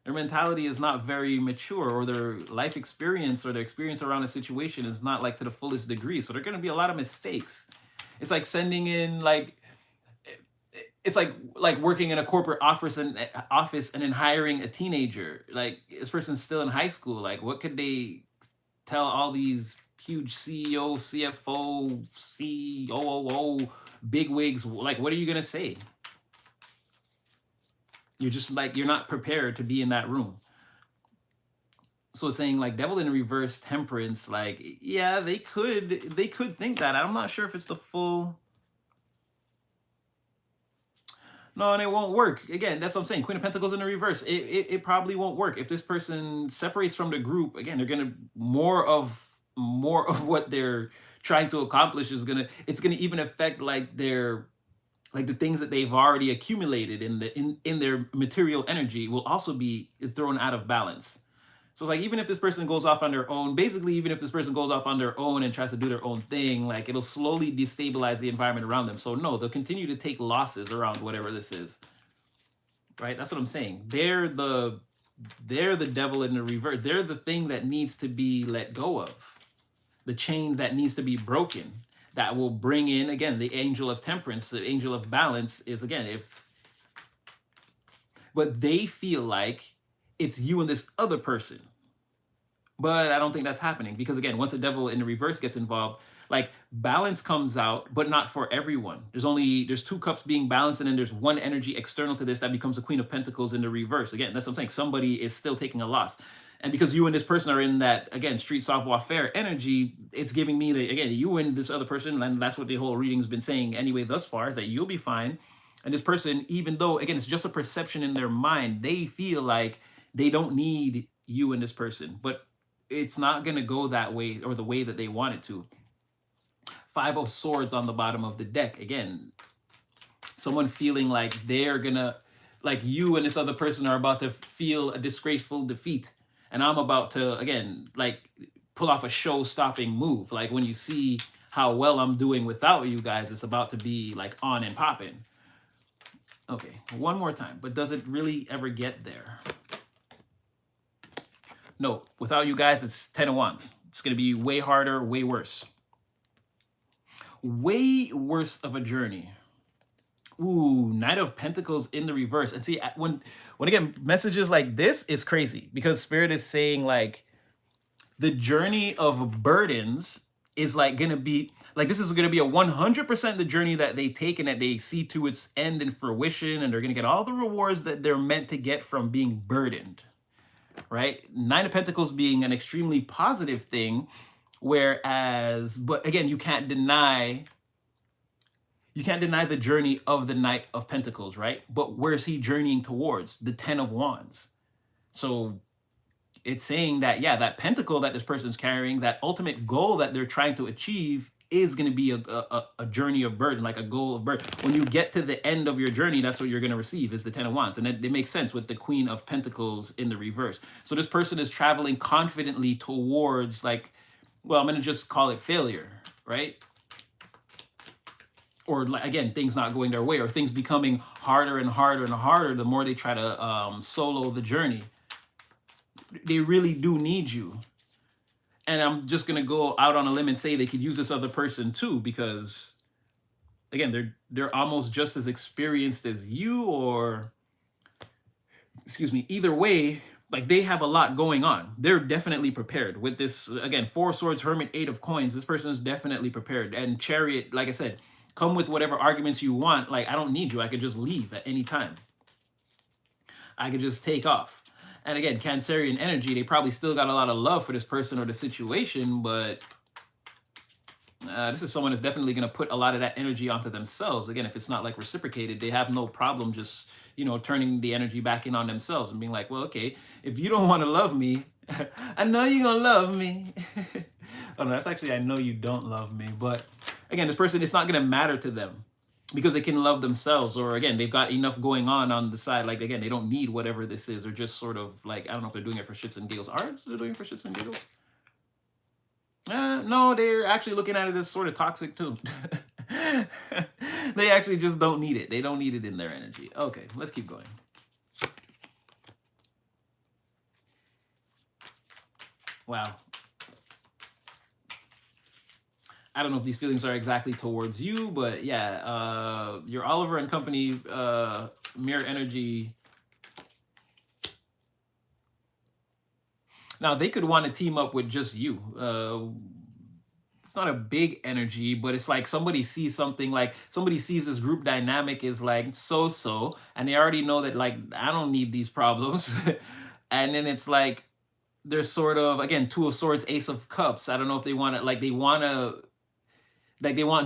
Their mentality is not very mature, or their life experience or their experience around a situation is not like to the fullest degree. So there are gonna be a lot of mistakes. It's like sending in like it's like working in a corporate office and then hiring a teenager. Like this person's still in high school. Like what could they tell all these huge CEO, CFO, COO, big wigs? Like what are you gonna say? You're just like you're not prepared to be in that room. So it's saying like devil in reverse temperance, like yeah, they could think that. I'm not sure if it's the full. No, and it won't work. Again, that's what I'm saying. Queen of Pentacles in the reverse. It probably won't work. If this person separates from the group, again, they're gonna more of what they're trying to accomplish is it's gonna even affect like the things that they've already accumulated in their material energy will also be thrown out of balance. So it's like even if this person goes off on their own, basically even if this person goes off on their own and tries to do their own thing, like it'll slowly destabilize the environment around them. So no, they'll continue to take losses around whatever this is. Right? That's what I'm saying. They're the devil in the reverse. They're the thing that needs to be let go of. The chain that needs to be broken. That will bring in again the angel of temperance, the angel of balance is again but they feel like it's you and this other person. But I don't think that's happening because again, once the devil in the reverse gets involved, like balance comes out, but not for everyone. There's two cups being balanced, and then there's one energy external to this that becomes the Queen of Pentacles in the reverse. Again, that's what I'm saying. Somebody is still taking a loss. And because you and this person are in that, again, street savoir faire energy, it's giving me again, you and this other person, and that's what the whole reading's been saying anyway thus far, is that you'll be fine. And this person, even though, again, it's just a perception in their mind, they feel like they don't need you and this person. But it's not going to go that way or the way that they want it to. Five of Swords on the bottom of the deck. Again, someone feeling like they're going to, like you and this other person are about to feel a disgraceful defeat. And I'm about to, again, like pull off a show-stopping move. Like when you see how well I'm doing without you guys, it's about to be like on and popping. Okay, one more time. But does it really ever get there? No, without you guys, it's 10 of Wands. It's going to be way harder, way worse. Way worse of a journey. Ooh, Knight of Pentacles in the reverse. And see, when again, messages like this is crazy because Spirit is saying like the journey of burdens is like going to be, like this is going to be a 100% the journey that they take and that they see to its end and fruition, and they're going to get all the rewards that they're meant to get from being burdened. Right? Nine of Pentacles being an extremely positive thing, whereas, but again, you can't deny the journey of the Knight of Pentacles, right? But where's he journeying towards? The 10 of Wands. So it's saying that, yeah, that pentacle that this person's carrying, that ultimate goal that they're trying to achieve is going to be a journey of burden, like a goal of burden. When you get to the end of your journey, that's what you're going to receive is the 10 of Wands. And it makes sense with the Queen of Pentacles in the reverse. So this person is traveling confidently towards like, well, I'm going to just call it failure, right? Or again, things not going their way, or things becoming harder and harder and harder the more they try to solo the journey. They really do need you. And I'm just going to go out on a limb and say they could use this other person too, because again, they're almost just as experienced as you, or excuse me, either way, like they have a lot going on. They're definitely prepared with this. Again, 4 Swords, Hermit, 8 of Coins. This person is definitely prepared. And Chariot, like I said, come with whatever arguments you want. Like, I don't need you. I could just leave at any time. I could just take off. And again, Cancerian energy, they probably still got a lot of love for this person or the situation, but this is someone that's definitely going to put a lot of that energy onto themselves. Again, if it's not like reciprocated, they have no problem just, turning the energy back in on themselves and being like, well, okay, if you don't want to love me, I know you're going to love me. Oh, no, that's actually, I know you don't love me. But again, this person, it's not going to matter to them because they can love themselves, or again, they've got enough going on the side. Like, again, they don't need whatever this is, or just sort of like, I don't know if they're doing it for shits and giggles. Are they doing it for shits and giggles? No, they're actually looking at it as sort of toxic too. They actually just don't need it. They don't need it in their energy. Okay, let's keep going. Wow. I don't know if these feelings are exactly towards you, but yeah, your Oliver and Company mirror energy. Now, they could want to team up with just you. It's not a big energy, but it's like somebody sees something, like somebody sees this group dynamic is like so, and they already know that, like, I don't need these problems. And then it's like, there's sort of, again, Two of Swords, Ace of Cups. I don't know if they want to, like, they want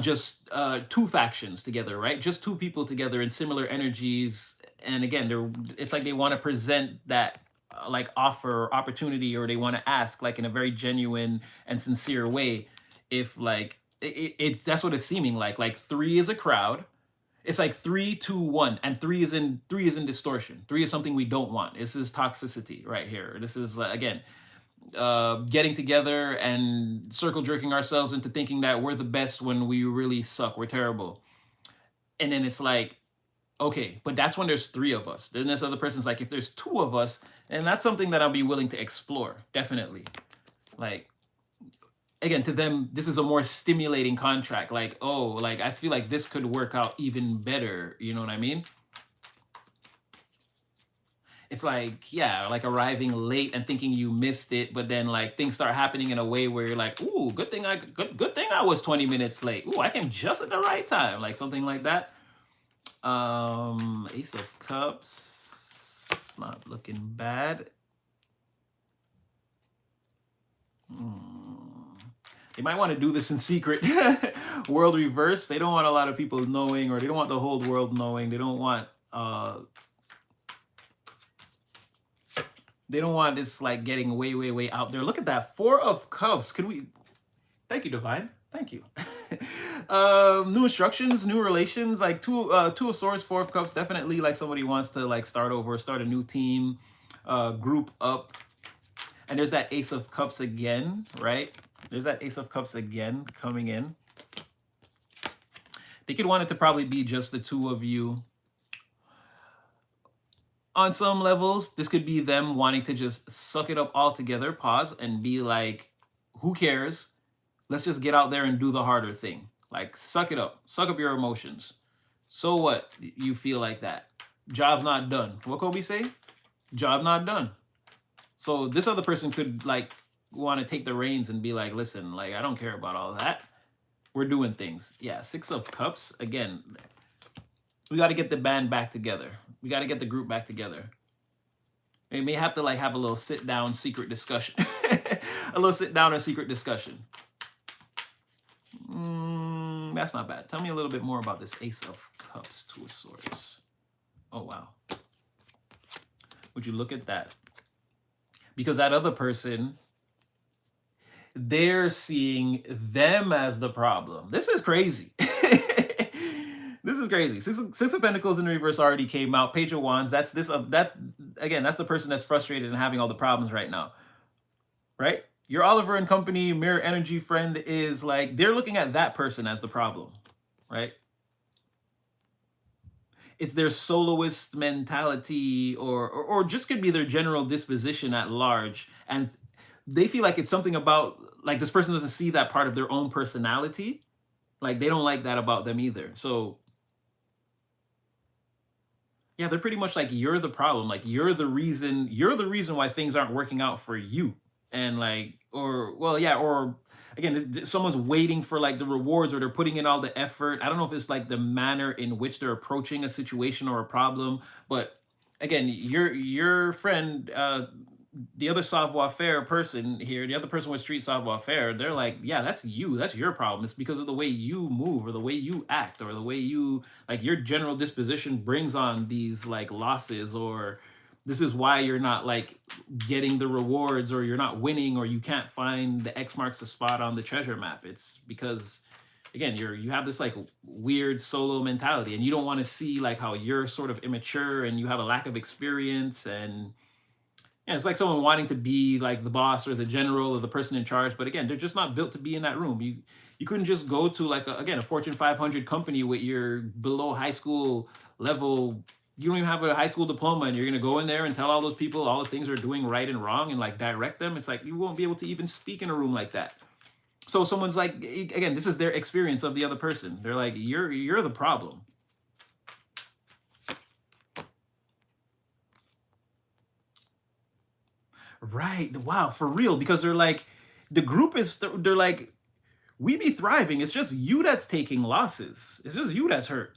just two factions together, right? Just two people together in similar energies. And again, it's like they want to present that like offer or opportunity, or they want to ask like in a very genuine and sincere way. If like it's that's what it's seeming like 3 is a crowd. It's like 3, 2, 1, and 3 is in distortion. 3 is something we don't want. This is toxicity right here. This is again, getting together and circle jerking ourselves into thinking that we're the best when we really suck. We're terrible. And then it's like, okay, but that's when there's 3 of us. Then this other person's like, if there's 2 of us, and that's something that I'll be willing to explore, definitely. Like, again, to them, this is a more stimulating contract. Like, oh, like, I feel like this could work out even better. You know what I mean? It's like, yeah, like arriving late and thinking you missed it, but then like things start happening in a way where you're like, ooh, good thing I was 20 minutes late. Ooh, I came just at the right time, like something like that. Ace of Cups, it's not looking bad. They might want to do this in secret. World reverse. They don't want a lot of people knowing, or they don't want the whole world knowing. They don't want this like getting way out there. Look at that, 4 of Cups. Could we? Thank you, Divine. Thank you. New instructions, new relations. Like 2 of Swords, 4 of Cups. Definitely like somebody wants to like start over, start a new team, group up. And there's that Ace of Cups again, right? There's that Ace of Cups again coming in. They could want it to probably be just the 2 of you. On some levels, this could be them wanting to just suck it up all together, pause, and be like, who cares? Let's just get out there and do the harder thing. Like, suck it up. Suck up your emotions. So what? You feel like that. Job's not done. What Kobe say? Job not done. So this other person could like want to take the reins and be like, listen, like, I don't care about all that. We're doing things. Yeah, 6 of Cups. Again, we got to get the band back together. We got to get the group back together. We may have to like have a little sit down secret discussion. A little sit down or secret discussion. That's not bad. Tell me a little bit more about this Ace of Cups, 2 of Swords. Oh, wow. Would you look at that? Because that other person, they're seeing them as the problem. This is crazy. This is crazy. Six of Pentacles in the reverse already came out. Page of Wands. That's this. Again, that's the person that's frustrated and having all the problems right now. Right? Your Oliver and Company mirror energy friend is like, they're looking at that person as the problem. Right? It's their soloist mentality, or just could be their general disposition at large. And they feel like it's something about, like, this person doesn't see that part of their own personality. Like, they don't like that about them either. So yeah, they're pretty much like, you're the problem. Like, you're the reason why things aren't working out for you. And like, or, well, yeah, or again, someone's waiting for like the rewards, or they're putting in all the effort. I don't know if it's like the manner in which they're approaching a situation or a problem, but again, your friend, the other savoir-faire person here, the other person with street savoir-faire, they're like, yeah, that's you, that's your problem. It's because of the way you move, or the way you act, or the way you, like, your general disposition brings on these like losses, or this is why you're not like getting the rewards, or you're not winning, or you can't find the X marks the spot on the treasure map. It's because, again, you have this like weird solo mentality, and you don't want to see like how you're sort of immature and you have a lack of experience. And yeah, it's like someone wanting to be like the boss or the general or the person in charge, but again, they're just not built to be in that room. You couldn't just go to like again, a Fortune 500 company with your below high school level. You don't even have a high school diploma, and you're gonna go in there and tell all those people all the things they're doing right and wrong, and like direct them. It's like you won't be able to even speak in a room like that. So someone's like, again, this is their experience of the other person. They're like, you're the problem. Right. Wow, for real. Because they're like, the group is, they're like, we be thriving. It's just you that's taking losses. It's just you that's hurt.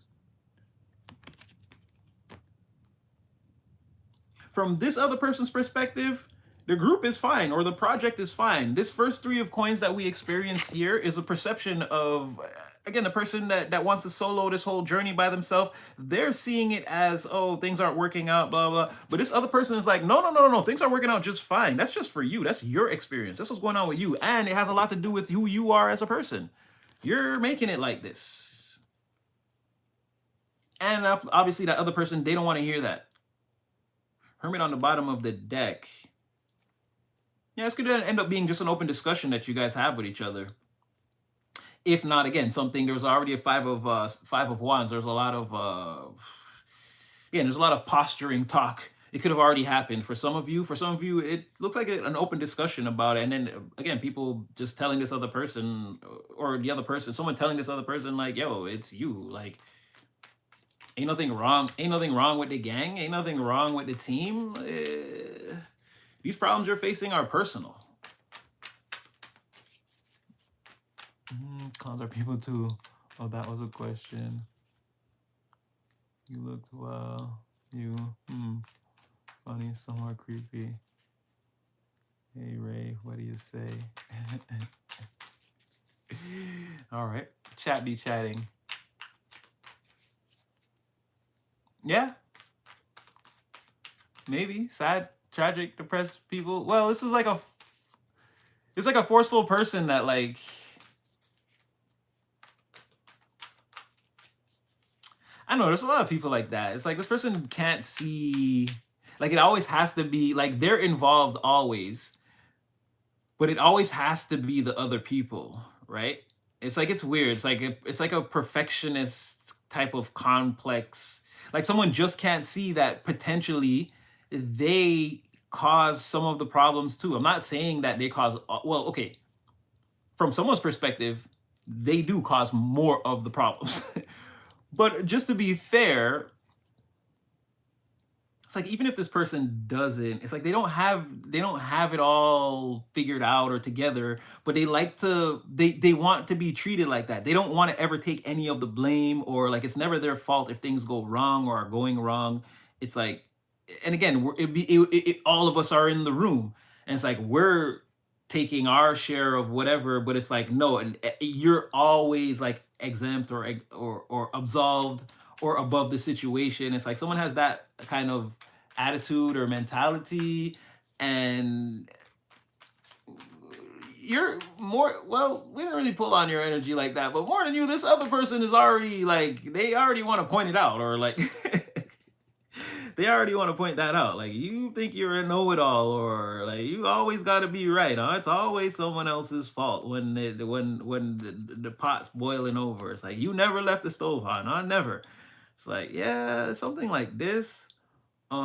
From this other person's perspective, the group is fine, or the project is fine. This first three of coins that we experienced here is a perception of, again, the person that wants to solo this whole journey by themselves. They're seeing it as, oh, things aren't working out, blah, blah. But this other person is like, no, no, no, no, no, things are working out just fine. That's just for you. That's your experience. That's what's going on with you. And it has a lot to do with who you are as a person. You're making it like this. And obviously that other person, they don't want to hear that. Hermit on the bottom of the deck. Yeah, it's going to end up being just an open discussion that you guys have with each other. If not, again, something, there's already a five of wands. There's a lot of again, there's a lot of posturing talk. It could have already happened for some of you. For some of you, it looks like an open discussion about it. And then again, people just telling this other person, or the other person, someone telling this other person like, yo, it's you. Like, ain't nothing wrong. Ain't nothing wrong with the gang. Ain't nothing wrong with the team. These problems you're facing are personal. Clowns are people too. Oh, that was a question. You looked well. You, funny, somewhat creepy. Hey, Ray, what do you say? All right. Chat be chatting. Yeah. Maybe. Sad, tragic, depressed people. Well, this is like it's like a forceful person that like, I know there's a lot of people like that. It's like this person can't see, like it always has to be like they're involved always, but it always has to be the other people, right? It's like it's weird. It's like a perfectionist type of complex. Like someone just can't see that potentially they cause some of the problems too. I'm not saying that they cause, well, okay, from someone's perspective, they do cause more of the problems. But just to be fair, it's like even if this person doesn't, it's like they don't have it all figured out or together, but they like to, they want to be treated like that. They don't want to ever take any of the blame, or like it's never their fault if things go wrong or are going wrong. It's like, and again, all of us are in the room, and it's like we're taking our share of whatever, but it's like no, and you're always like exempt or absolved or above the situation. It's like someone has that kind of attitude or mentality, and you're more, well, we didn't really pull on your energy like that, but more than you, this other person is already like, they already want to point it out, or like they already want to point that out. Like you think you're a know-it-all, or like you always got to be right. Huh? It's always someone else's fault when the pot's boiling over. It's like you never left the stove on. Huh? Never. It's like, yeah, something like this. I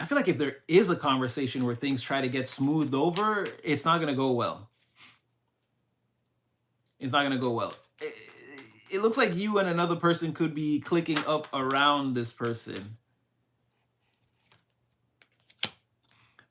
feel like if there is a conversation where things try to get smoothed over, it's not gonna go well. It's not gonna go well. It looks like you and another person could be clicking up around this person.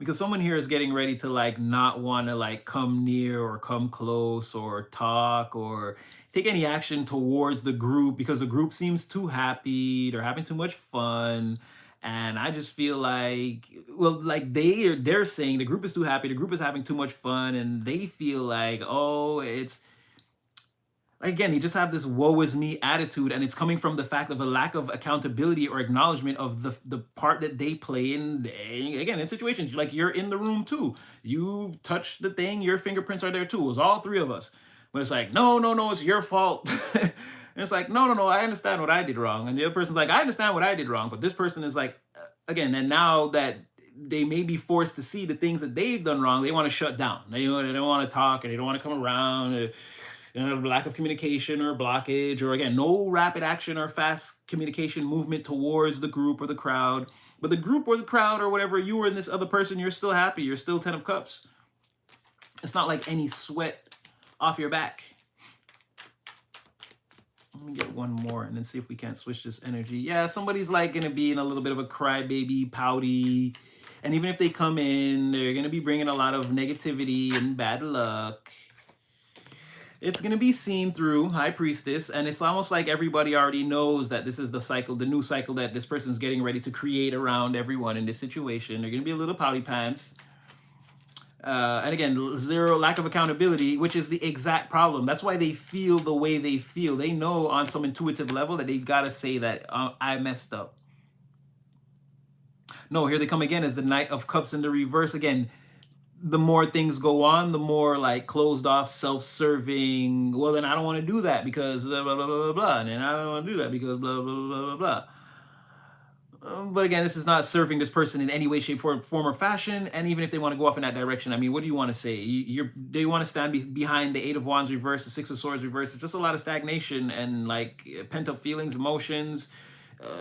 because someone here is getting ready to like not want to like come near or come close or talk or take any action towards the group because the group seems too happy, they're having too much fun. And I just feel like, well, like they're saying the group is too happy, the group is having too much fun, and they feel like, oh, it's again, you just have this woe is me attitude, and it's coming from the fact of a lack of accountability or acknowledgement of the part that they play in, again, in situations like you're in the room too, you touch the thing, your fingerprints are there too, it's all three of us. But it's like, no, no, no, it's your fault. And it's like, no, no, no, I understand what I did wrong, and the other person's like, I understand what I did wrong, but this person is like, again, and now that they may be forced to see the things that they've done wrong, they want to shut down, they don't want to talk, and they don't want to come around. Lack of communication or blockage, or again, no rapid action or fast communication movement towards the group or the crowd. But the group or the crowd or whatever, you or this other person, you're still happy. You're still 10 of cups. It's not like any sweat off your back. Let me get one more and then see if we can't switch this energy. Yeah, somebody's like going to be in a little bit of a crybaby, pouty. And even if they come in, they're going to be bringing a lot of negativity and bad luck. It's going to be seen through High Priestess, and it's almost like everybody already knows that this is the cycle, the new cycle that this person's getting ready to create around everyone in this situation. They're going to be a little pouty pants. And again, zero lack of accountability, which is the exact problem. That's why they feel the way they feel. They know on some intuitive level that they got to say that I messed up. No, here they come again as the Knight of Cups in the reverse. Again, the more things go on, the more like closed off, self-serving. Well, then I don't want to do that because blah, blah, blah, blah, blah. And then I don't want to do that because blah, blah, blah, blah, blah. But again, this is not serving this person in any way, shape, form, or fashion. And even if they want to go off in that direction, I mean, what do you want to say? They want to stand behind the Eight of Wands reverse, the Six of Swords reverse. It's just a lot of stagnation and like pent up feelings, emotions.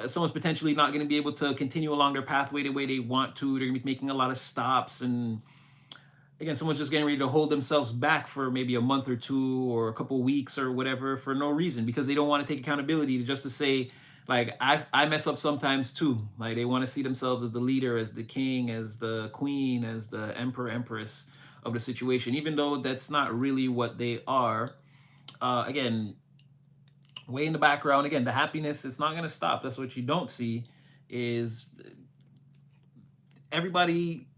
Someone's potentially not going to be able to continue along their pathway the way they want to. They're going to be making a lot of stops. And again, someone's just getting ready to hold themselves back for maybe a month or two or a couple of weeks or whatever for no reason, because they don't want to take accountability just to say, like, I mess up sometimes too. Like, they want to see themselves as the leader, as the king, as the queen, as the emperor, empress of the situation, even though that's not really what they are. Again, way in the background, again, the happiness, it's not going to stop. That's what you don't see is everybody,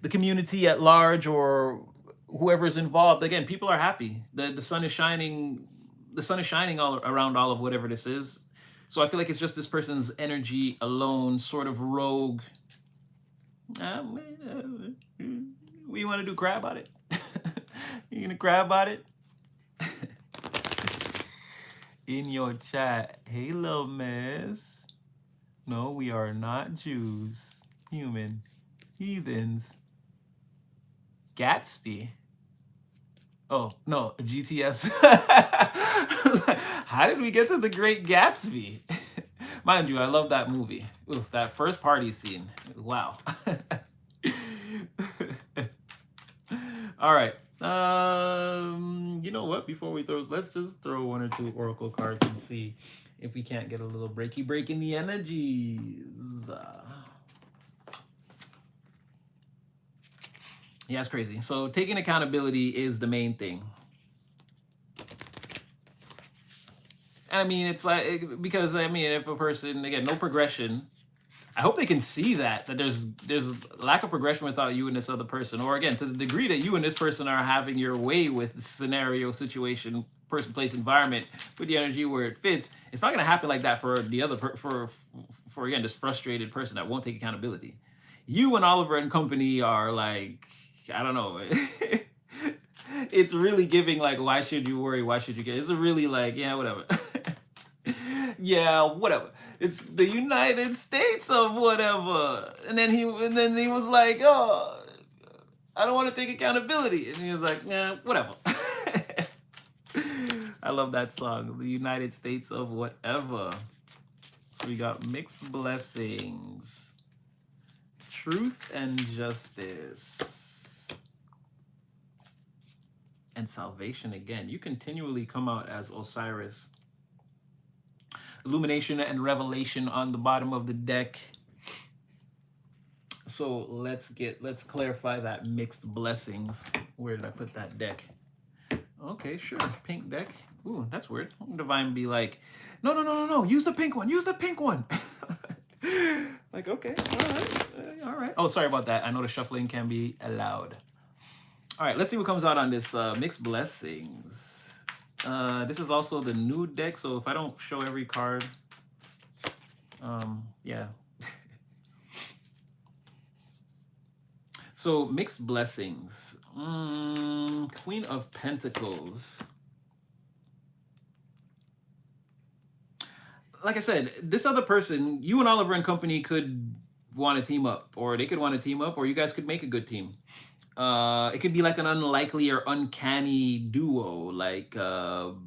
the community at large or whoever's involved. Again, people are happy. The sun is shining. The sun is shining all around all of whatever this is. So I feel like it's just this person's energy alone, sort of rogue. What you want to do? Cry about it? You gonna cry about it? In your chat, hey, little miss. No, we are not Jews. Human. Heathens. Gatsby. Oh, no, GTS. How did we get to the Great Gatsby? Mind you, I love that movie. Oof, that first party scene. Wow. All right. You know what? Before we throw, let's just throw one or two oracle cards and see if we can't get a little breaky break in the energies. Yeah, it's crazy. So taking accountability is the main thing. And I mean, it's like, because I mean, if a person, again, no progression, I hope they can see that there's lack of progression without you and this other person. Or again, to the degree that you and this person are having your way with the scenario, situation, person, place, environment, with the energy where it fits, it's not going to happen like that for the other, for again, this frustrated person that won't take accountability. You and Oliver and company are like, I don't know. It's really giving like, why should you worry? Why should you get? It's really like, yeah, whatever. Yeah, whatever. It's the United States of whatever. And then he was like, oh, I don't want to take accountability. And he was like, yeah, whatever. I love that song, the United States of whatever. So we got mixed blessings, truth and justice, and salvation again. You continually come out as Osiris. Illumination and revelation on the bottom of the deck. So let's clarify that mixed blessings. Where did I put that deck? Okay, sure. Pink deck. Ooh, that's weird. Divine be like, no, no, no, no, no. Use the pink one. Use the pink one. Like, okay, all right, all right. Oh, sorry about that. I know the shuffling can be allowed. All right, let's see what comes out on this mixed blessings. This is also the new deck, so if I don't show every card, yeah. So mixed blessings. Queen of Pentacles. Like I said, this other person, you and Oliver and company could want to team up, or they could want to team up, or you guys could make a good team. It could be like an unlikely or uncanny duo, like oh,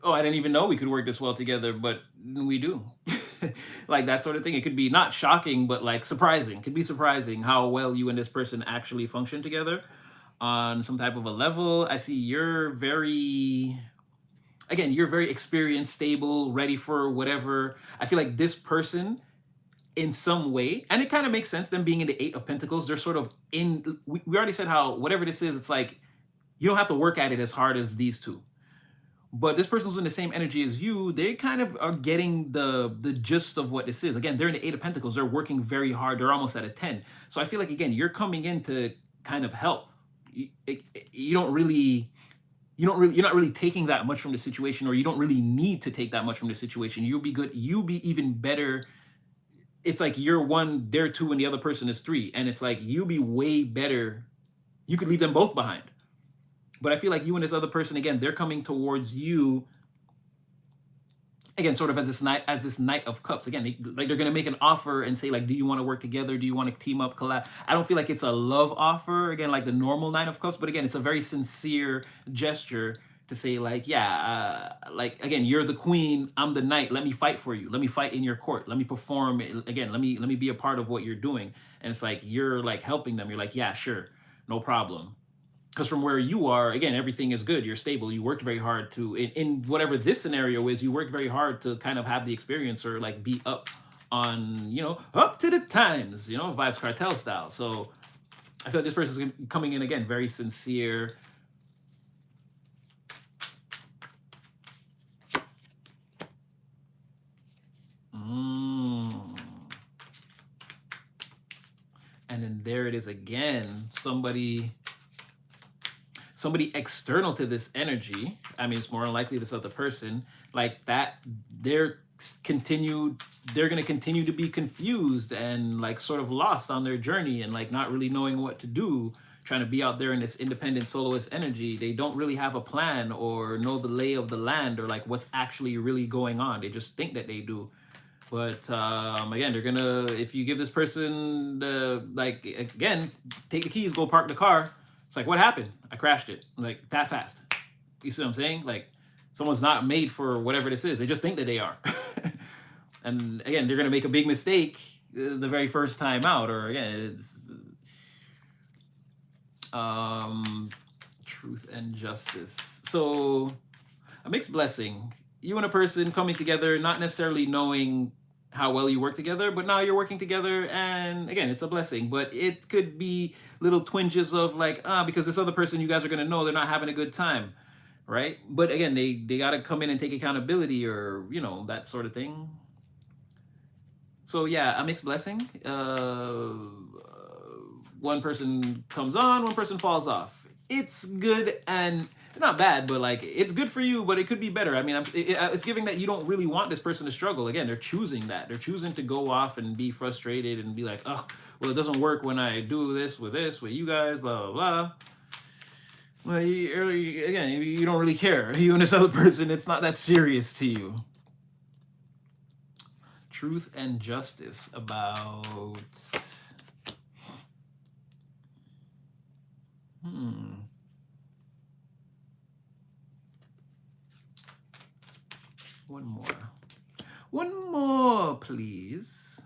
I didn't even know we could work this well together, but we do. Like that sort of thing. It could be not shocking, but like surprising. It could be surprising how well you and this person actually function together on some type of a level. I see you're very, again, you're very experienced, stable, ready for whatever. I feel like this person in some way, and it kind of makes sense, them being in the Eight of Pentacles, they're sort of in, we already said how whatever this is, it's like, you don't have to work at it as hard as these two. But this person's in the same energy as you, they kind of are getting the gist of what this is. Again, they're in the Eight of Pentacles, they're working very hard, they're almost at a 10. So I feel like, again, you're coming in to kind of help. You're not really taking that much from the situation, or you don't really need to take that much from the situation. You'll be good, you'll be even better. It's like you're one, they're two, and the other person is three. And it's like you'll be way better. You could leave them both behind. But I feel like you and this other person, again, they're coming towards you, again, sort of as this Knight of Cups. Again, they're gonna make an offer and say, like, do you want to work together? Do you want to team up, collab? I don't feel like it's a love offer, again, like the normal Knight of Cups, but again, it's a very sincere gesture to say, like, yeah, like, again, you're the queen, I'm the knight, let me fight for you, let me fight in your court, let me perform, again, let me be a part of what you're doing. And it's like you're like helping them, you're like, yeah, sure, no problem. Because from where you are, again, everything is good, you're stable, you worked very hard to, in whatever this scenario is, you worked very hard to kind of have the experience, or like be up on, you know, up to the times, you know, Vibes Cartel style. So I feel like this person's coming in, again, very sincere. And then there it is again, somebody external to this energy. I mean, it's more unlikely this other person, like that, they're gonna continue to be confused and like sort of lost on their journey, and like not really knowing what to do, trying to be out there in this independent soloist energy. They don't really have a plan or know the lay of the land, or like what's actually really going on. They just think that they do. But again, they're gonna, if you give this person the, like, again, take the keys, go park the car. It's like, what happened? I crashed it. Like, that fast. You see what I'm saying? Like, someone's not made for whatever this is. They just think that they are. And again, they're gonna make a big mistake the very first time out. Or again, it's truth and justice. So a mixed blessing. You and a person coming together, not necessarily knowing how well you work together, but now you're working together, and again, it's a blessing. But it could be little twinges of like, because this other person, you guys are gonna know they're not having a good time, right? But again, they gotta come in and take accountability, or you know, that sort of thing. So yeah, a mixed blessing. One person comes on, one person falls off. It's good and not bad, but like it's good for you, but it could be better. I mean, it's giving that you don't really want this person to struggle. Again, they're choosing that. They're choosing to go off and be frustrated and be like, oh, well, it doesn't work when I do this with you guys, blah, blah, blah. Well, again, you don't really care. You and this other person, it's not that serious to you. Truth and justice about... One more. One more, please.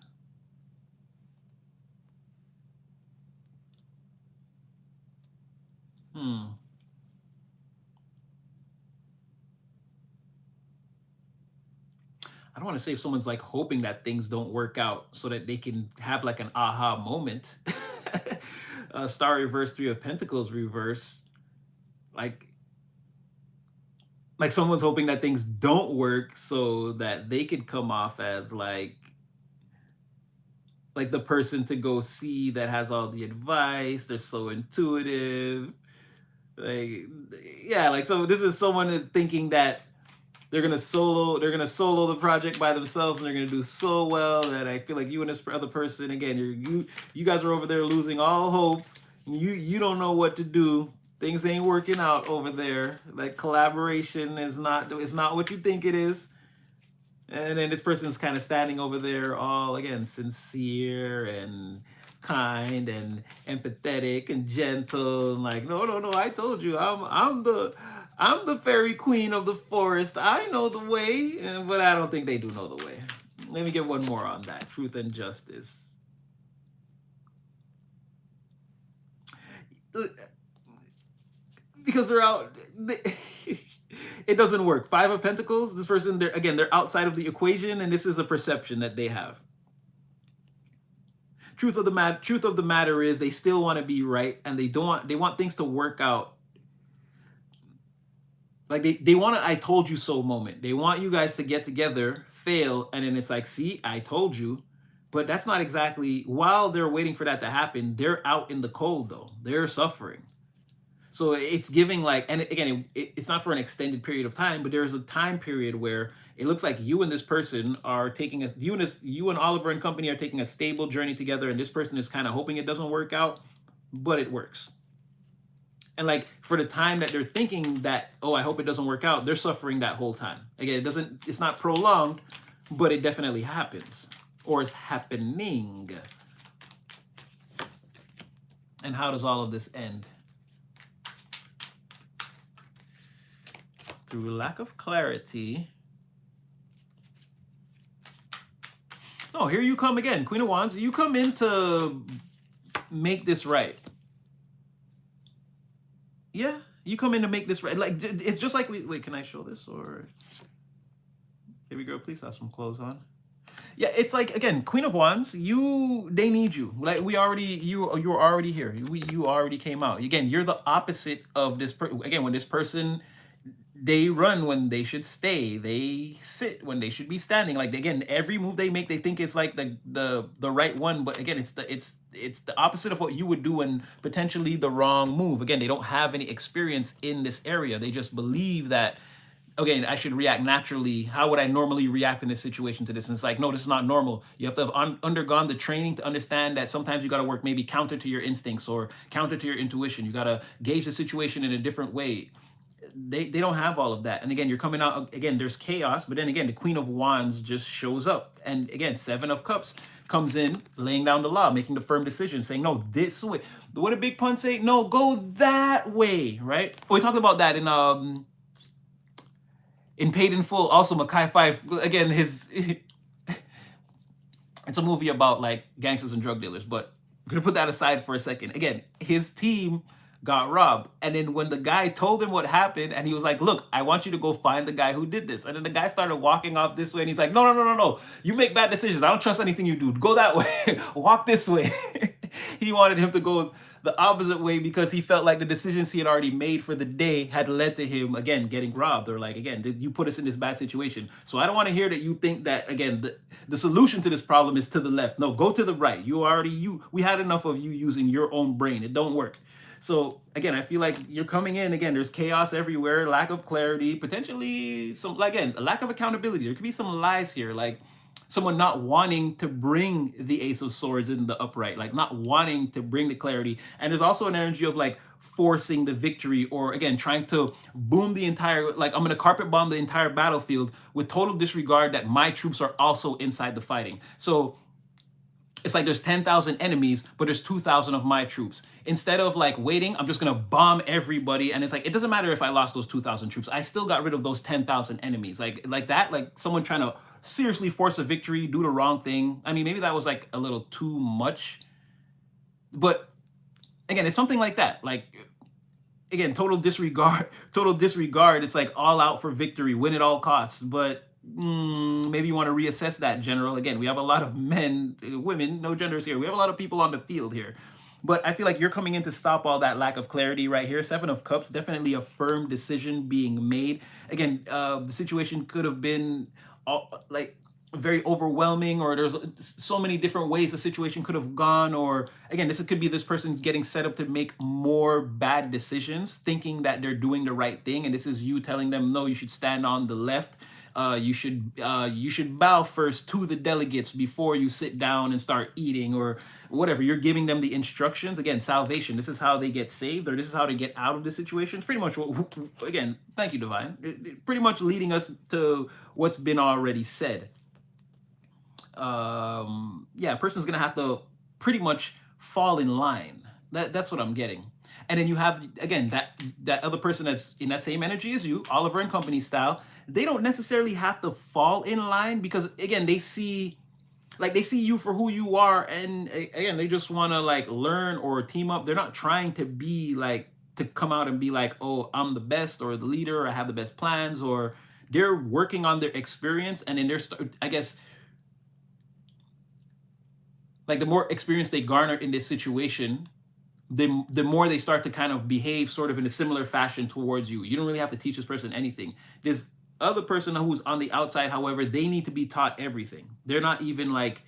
I don't want to say if someone's like hoping that things don't work out so that they can have like an aha moment. Star reverse, Three of Pentacles reverse, like someone's hoping that things don't work so that they could come off as like the person to go see that has all the advice. They're so intuitive. Like, yeah, like, so this is someone thinking that they're gonna solo the project by themselves and they're gonna do so well that I feel like you and this other person, again, you guys are over there losing all hope. You don't know what to do. Things ain't working out over there. Like, collaboration is not, it's not what you think it is. And then this person's kind of standing over there, all again sincere and kind and empathetic and gentle, and like, no, no, no, I told you, I'm the fairy queen of the forest. I know the way, but I don't think they do know the way. Let me get one more on that. Truth and justice. Because they're out. It doesn't work. Five of Pentacles. This person, they're outside of the equation, and this is a perception that they have. Truth of the matter is, they still want to be right, and they want things to work out. Like, they want a I told you so moment. They want you guys to get together, fail, and then it's like, see, I told you. But that's not exactly, while they're waiting for that to happen, they're out in the cold though. They're suffering. So it's giving like, and again, it's not for an extended period of time, but there's a time period where it looks like you and this person are taking you and Oliver and company are taking a stable journey together, and this person is kind of hoping it doesn't work out, but it works. And like, for the time that they're thinking that, oh, I hope it doesn't work out, they're suffering that whole time. Again, it's not prolonged, but it definitely happens, or it's happening. And how does all of this end? Through lack of clarity. Oh, here you come again, Queen of Wands. You come in to make this right. Yeah, you come in to make this right. Like, it's just like, wait, can I show this? Or, baby girl, please have some clothes on. Yeah, it's like, again, Queen of Wands, they need you. Like, you're already here. You already came out. Again, you're the opposite of this person. Again, when this person, they run when they should stay. They sit when they should be standing. Like, again, every move they make, they think it's like the right one. But again, it's the opposite of what you would do, and potentially the wrong move. Again, they don't have any experience in this area. They just believe that, again, I should react naturally. How would I normally react in this situation to this? And it's like, no, this is not normal. You have to have undergone the training to understand that sometimes you got to work maybe counter to your instincts or counter to your intuition. You got to gauge the situation in a different way. They don't have all of that. And again, you're coming out, again, there's chaos, but then again, the Queen of Wands just shows up. And again, Seven of Cups comes in, laying down the law, making the firm decision, saying, no, this way. What did Big Pun say? No, go that way, right? We talked about that in Paid in Full. Also, Mekhi Phifer, again, it's a movie about like gangsters and drug dealers, but I'm gonna put that aside for a second. Again, his team got robbed. And then when the guy told him what happened, and he was like, look, I want you to go find the guy who did this. And then the guy started walking off this way, and he's like, no. You make bad decisions. I don't trust anything you do. Go that way. Walk this way. He wanted him to go the opposite way because he felt like the decisions he had already made for the day had led to him, again, getting robbed. Or like, again, you put us in this bad situation. So I don't want to hear that you think that, again, the solution to this problem is to the left. No, go to the right. We had enough of you using your own brain. It don't work. So again, I feel like you're coming in, again, there's chaos everywhere, lack of clarity, potentially again, a lack of accountability. There could be some lies here, like someone not wanting to bring the Ace of Swords in the upright, like not wanting to bring the clarity. And there's also an energy of like forcing the victory, or again, trying to boom the entire, like, I'm going to carpet bomb the entire battlefield with total disregard that my troops are also inside the fighting. So it's like there's 10,000 enemies, but there's 2,000 of my troops. Instead of like waiting, I'm just gonna bomb everybody. And it's like, it doesn't matter if I lost those 2,000 troops. I still got rid of those 10,000 enemies. Like that, like someone trying to seriously force a victory, do the wrong thing. I mean, maybe that was like a little too much. But again, it's something like that. Like, again, total disregard. It's like all out for victory, win at all costs. But maybe you want to reassess that, General. Again, we have a lot of men, women, no genders here. We have a lot of people on the field here. But I feel like you're coming in to stop all that lack of clarity right here. Seven of Cups, definitely a firm decision being made. Again, the situation could have been like very overwhelming, or there's so many different ways the situation could have gone. Or again, this could be this person getting set up to make more bad decisions, thinking that they're doing the right thing, and this is you telling them, no, you should stand on the left. You should bow first to the delegates before you sit down and start eating, or whatever. You're giving them the instructions. Again, salvation. This is how they get saved, or this is how they get out of the situation. It's pretty much what, again, thank you, Divine. Pretty much leading us to what's been already said. Yeah, a person's gonna have to pretty much fall in line. That's what I'm getting. And then you have, again, that other person that's in that same energy as you, Oliver and Company style. They don't necessarily have to fall in line, because again, they see you for who you are, and again, they just want to like learn or team up. They're not trying to be like, to come out and be like, oh, I'm the best, or the leader, or I have the best plans, or they're working on their experience. And then I guess, like, the more experience they garner in this situation, the more they start to kind of behave sort of in a similar fashion towards you. You don't really have to teach this person anything. This other person who's on the outside, however, they need to be taught everything. They're not even like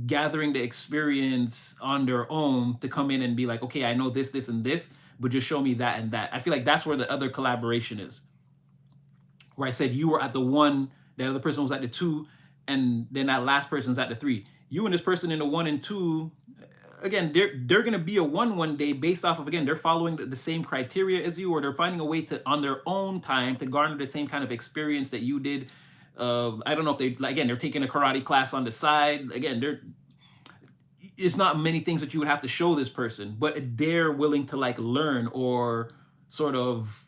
gathering the experience on their own to come in and be like, okay, I know this, this, and this, but just show me that and that. I feel like that's where the other collaboration is. Where I said you were at the 1, that other person was at the 2, and then that last person's at the 3. You and this person in the 1 and 2, again, they're going to be a 1 one day based off of, again, they're following the same criteria as you, or they're finding a way to, on their own time, to garner the same kind of experience that you did. I don't know if they're taking a karate class on the side. Again, it's not many things that you would have to show this person, but they're willing to like learn, or sort of,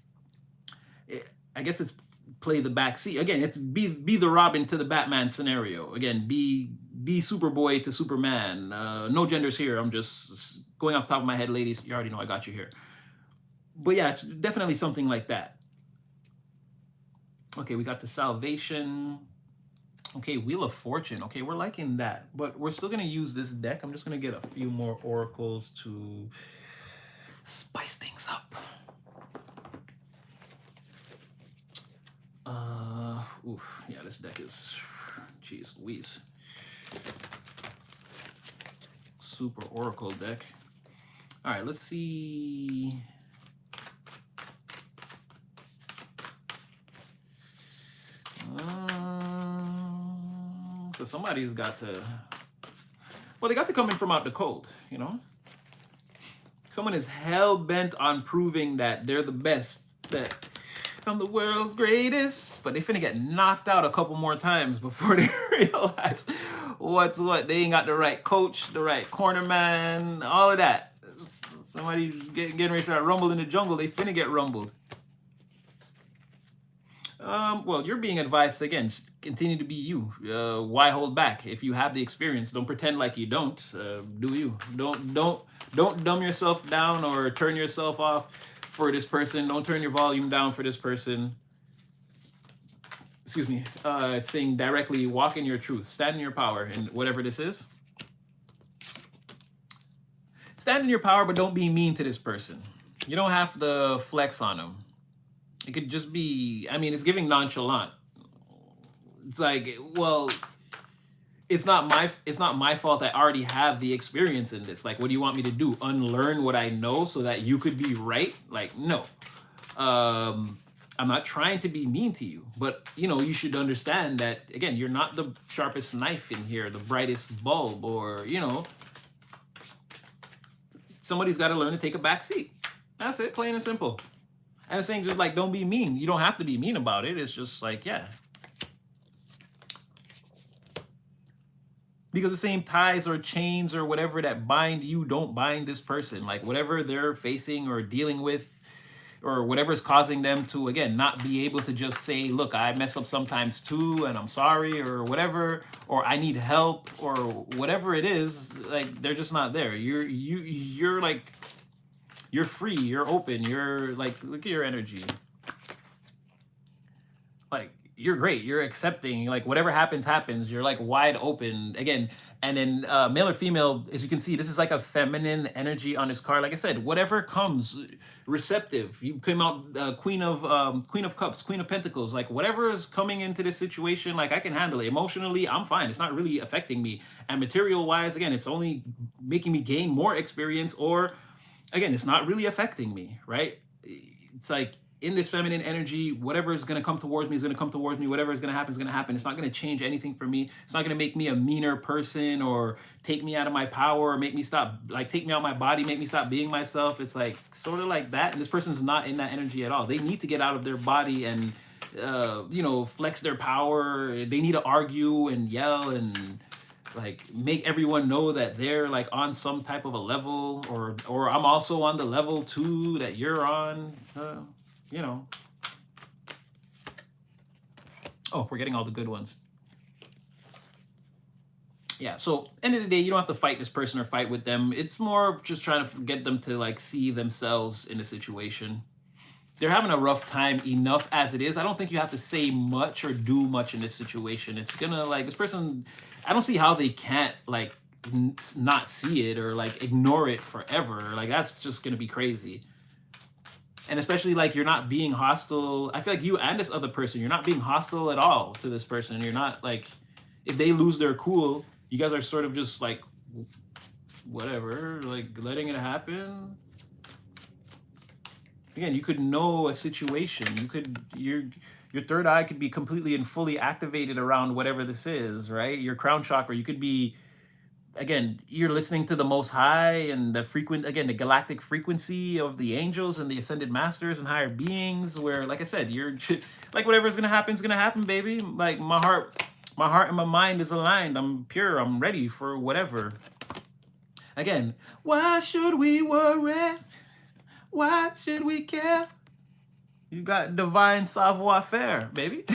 I guess it's play the back seat. Again, it's be the Robin to the Batman scenario. Again, be Superboy to Superman. No genders here. I'm just going off the top of my head, ladies. You already know I got you here. But yeah, it's definitely something like that. Okay, we got the salvation. Okay, Wheel of Fortune. Okay, we're liking that. But we're still going to use this deck. I'm just going to get a few more oracles to spice things up. Yeah, this deck is, jeez Louise. Super Oracle deck. All right, let's see. So somebody's got to, well, they got to come in from out the cold, you know? Someone is hell-bent on proving that they're the best, that I'm the world's greatest, but they finna get knocked out a couple more times before they realize what's what. They ain't got the right coach, the right corner man, all of that. Somebody getting ready for that rumble in the jungle, they finna get rumbled. Well, you're being advised to, again, continue to be you. Why hold back? If you have the experience, don't pretend like you don't. Do you? Don't dumb yourself down or turn yourself off for this person. Don't turn your volume down for this person. Excuse me. It's saying directly, walk in your truth. Stand in your power, and whatever this is. Stand in your power, but don't be mean to this person. You don't have to flex on them. It could just be, I mean, it's giving nonchalant. It's like, well, it's not my fault. I already have the experience in this. Like, what do you want me to do? Unlearn what I know so that you could be right? Like, no. I'm not trying to be mean to you, but you know, you should understand that, again, you're not the sharpest knife in here, the brightest bulb, or, you know, somebody's got to learn to take a back seat. That's it, plain and simple. And it's saying just like, don't be mean. You don't have to be mean about it. It's just like, yeah. Because the same ties or chains or whatever that bind you don't bind this person. Like whatever they're facing or dealing with, or whatever's causing them to, again, not be able to just say, look, I mess up sometimes too, and I'm sorry, or whatever, or I need help, or whatever it is, like, they're just not there. You're like, you're free, you're open, you're like, look at your energy. Like, you're great. You're accepting, like whatever happens, happens. You're like wide open again. And then male or female, as you can see, this is like a feminine energy on this card. Like I said, whatever comes, receptive. You came out Queen of Cups, Queen of Pentacles. Like whatever is coming into this situation, like I can handle it. Emotionally, I'm fine. It's not really affecting me. And material wise, again, it's only making me gain more experience, or again, it's not really affecting me, right? It's like in this feminine energy, whatever is going to come towards me is going to come towards me. Whatever is going to happen is going to happen. It's not going to change anything for me. It's not going to make me a meaner person or take me out of my power or make me stop, like take me out of my body, make me stop being myself. It's like sort of like that. And this person's not in that energy at all. They need to get out of their body and, you know, flex their power. They need to argue and yell and like make everyone know that they're like on some type of a level, or I'm also on the level too that you're on. You know. Oh, we're getting all the good ones. Yeah, so end of the day, you don't have to fight this person or fight with them. It's more of just trying to get them to like see themselves in the situation. They're having a rough time enough as it is. I don't think you have to say much or do much in this situation. It's gonna like this person, I don't see how they can't like not see it or like ignore it forever. Like that's just gonna be crazy. And especially like you're not being hostile. I feel like you and this other person, you're not being hostile at all to this person. You're not like, if they lose their cool, you guys are sort of just like whatever, like letting it happen. Again, you could know a situation. You could your third eye could be completely and fully activated around whatever this is, right? Your crown chakra, you could be, again, you're listening to the Most High and the the galactic frequency of the angels and the ascended masters and higher beings, where, like I said, you're like whatever's gonna happen is gonna happen, baby. Like my heart and my mind is aligned. I'm pure. I'm ready for whatever. Again, why should we worry? Why should we care? You got divine savoir-faire, baby.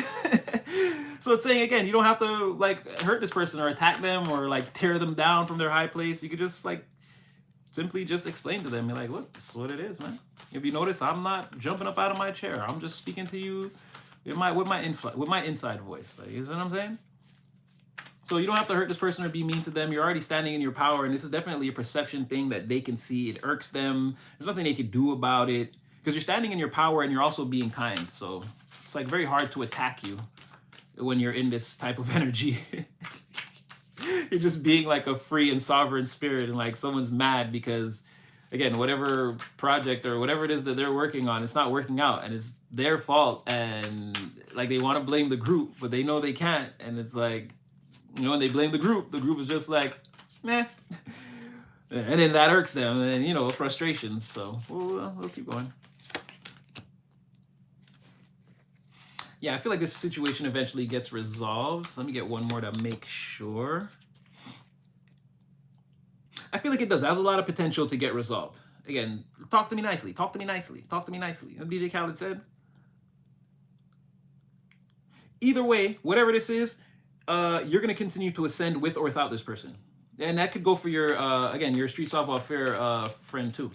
So it's saying, again, you don't have to like hurt this person or attack them or like tear them down from their high place. You could just like simply just explain to them. You're like, look, this is what it is, man. If you notice, I'm not jumping up out of my chair. I'm just speaking to you with my inside voice. Like, you know what I'm saying? So you don't have to hurt this person or be mean to them. You're already standing in your power, and this is definitely a perception thing that they can see. It irks them. There's nothing they can do about it because you're standing in your power and you're also being kind. So it's like very hard to attack you when you're in this type of energy. You're just being like a free and sovereign spirit, and like someone's mad because, again, whatever project or whatever it is that they're working on, it's not working out and it's their fault. And like they want to blame the group, but they know they can't. And it's like, you know, when they blame the group is just like, meh. And then that irks them, and then, you know, frustrations. So we'll keep going. Yeah, I feel like this situation eventually gets resolved. Let me get one more to make sure. I feel like it does. It has a lot of potential to get resolved. Again, talk to me nicely. Talk to me nicely. Talk to me nicely. As DJ Khaled said. Either way, whatever this is, you're going to continue to ascend with or without this person. And that could go for your, again, your Street Savoir-Faire friend too.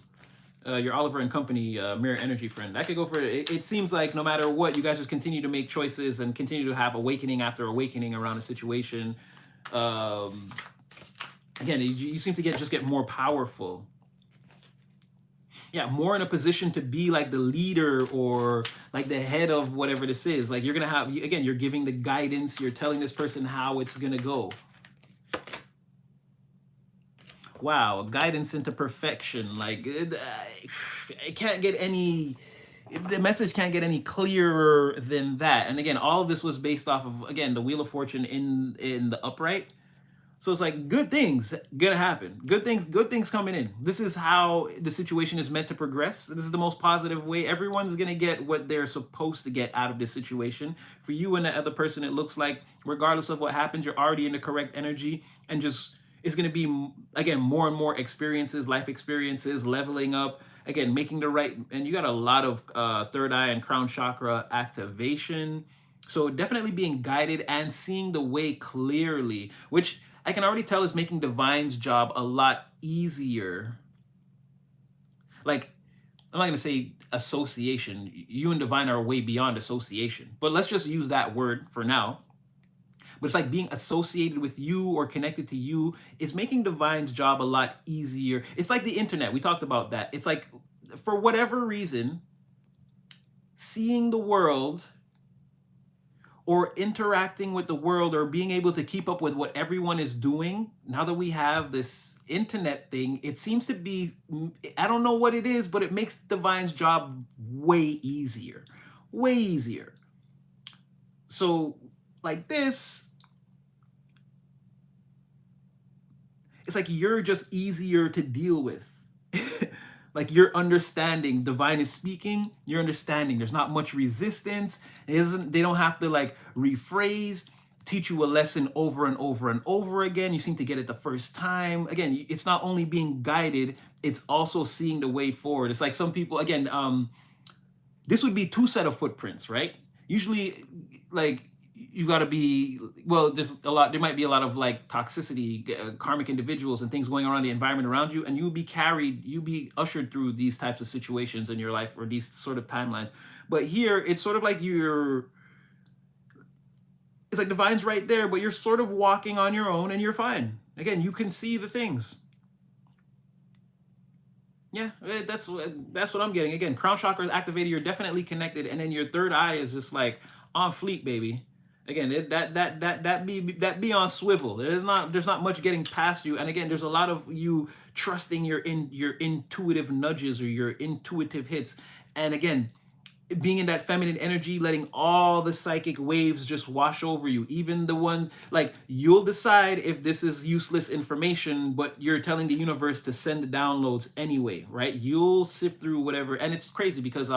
Your Oliver and Company Mirror Energy friend. That could go for it. It seems like no matter what, you guys just continue to make choices and continue to have awakening after awakening around a situation. Again, you seem to get more powerful. Yeah, more in a position to be like the leader or like the head of whatever this is. Like you're gonna have, again, you're giving the guidance. You're telling this person how it's gonna go. Wow, guidance into perfection. Like it can't get any, the message can't get any clearer than that. And again, all of this was based off of, again, the Wheel of Fortune in the upright. So it's like good things gonna happen. Good things coming in. This is how the situation is meant to progress. This is the most positive way. Everyone's gonna get what they're supposed to get out of this situation. For you and the other person, it looks like regardless of what happens, you're already in the correct energy, and just it's gonna be, again, more and more experiences, life experiences, leveling up, again, making the right, and you got a lot of third eye and crown chakra activation. So definitely being guided and seeing the way clearly, which I can already tell is making Divine's job a lot easier. Like, I'm not going to say association. You and divine are way beyond association, but let's just use that word for now. But it's like being associated with you or connected to you is making divine's job a lot easier. It's like the internet. We talked about that. It's like, for whatever reason, seeing the world or interacting with the world or being able to keep up with what everyone is doing, now that we have this internet thing, it seems to be, I don't know what it is, but it makes divine's job way easier. Way easier. So like this, it's like you're just easier to deal with. Like you're understanding, divine is speaking, you're understanding. There's not much resistance. They don't have to like rephrase, teach you a lesson over and over and over again. You seem to get it the first time. Again, it's not only being guided, it's also seeing the way forward. It's like some people, again, this would be two set of footprints, right? Usually, like, you got to be, well, there might be a lot of like toxicity, karmic individuals and things going on in the environment around you, and you'll be ushered through these types of situations in your life or these sort of timelines. But here it's sort of like it's like divine's right there, but you're sort of walking on your own and you're fine. Again, you can see the things. Yeah, that's what I'm getting. Again, crown chakra is activated, you're definitely connected, and then your third eye is just like on fleek, baby. Again, that be on swivel. There's not much getting past you. And again, there's a lot of you trusting your intuitive nudges or your intuitive hits. And again, being in that feminine energy, letting all the psychic waves just wash over you, even the ones like you'll decide if this is useless information, but you're telling the universe to send the downloads anyway, right? You'll sift through whatever. And it's crazy because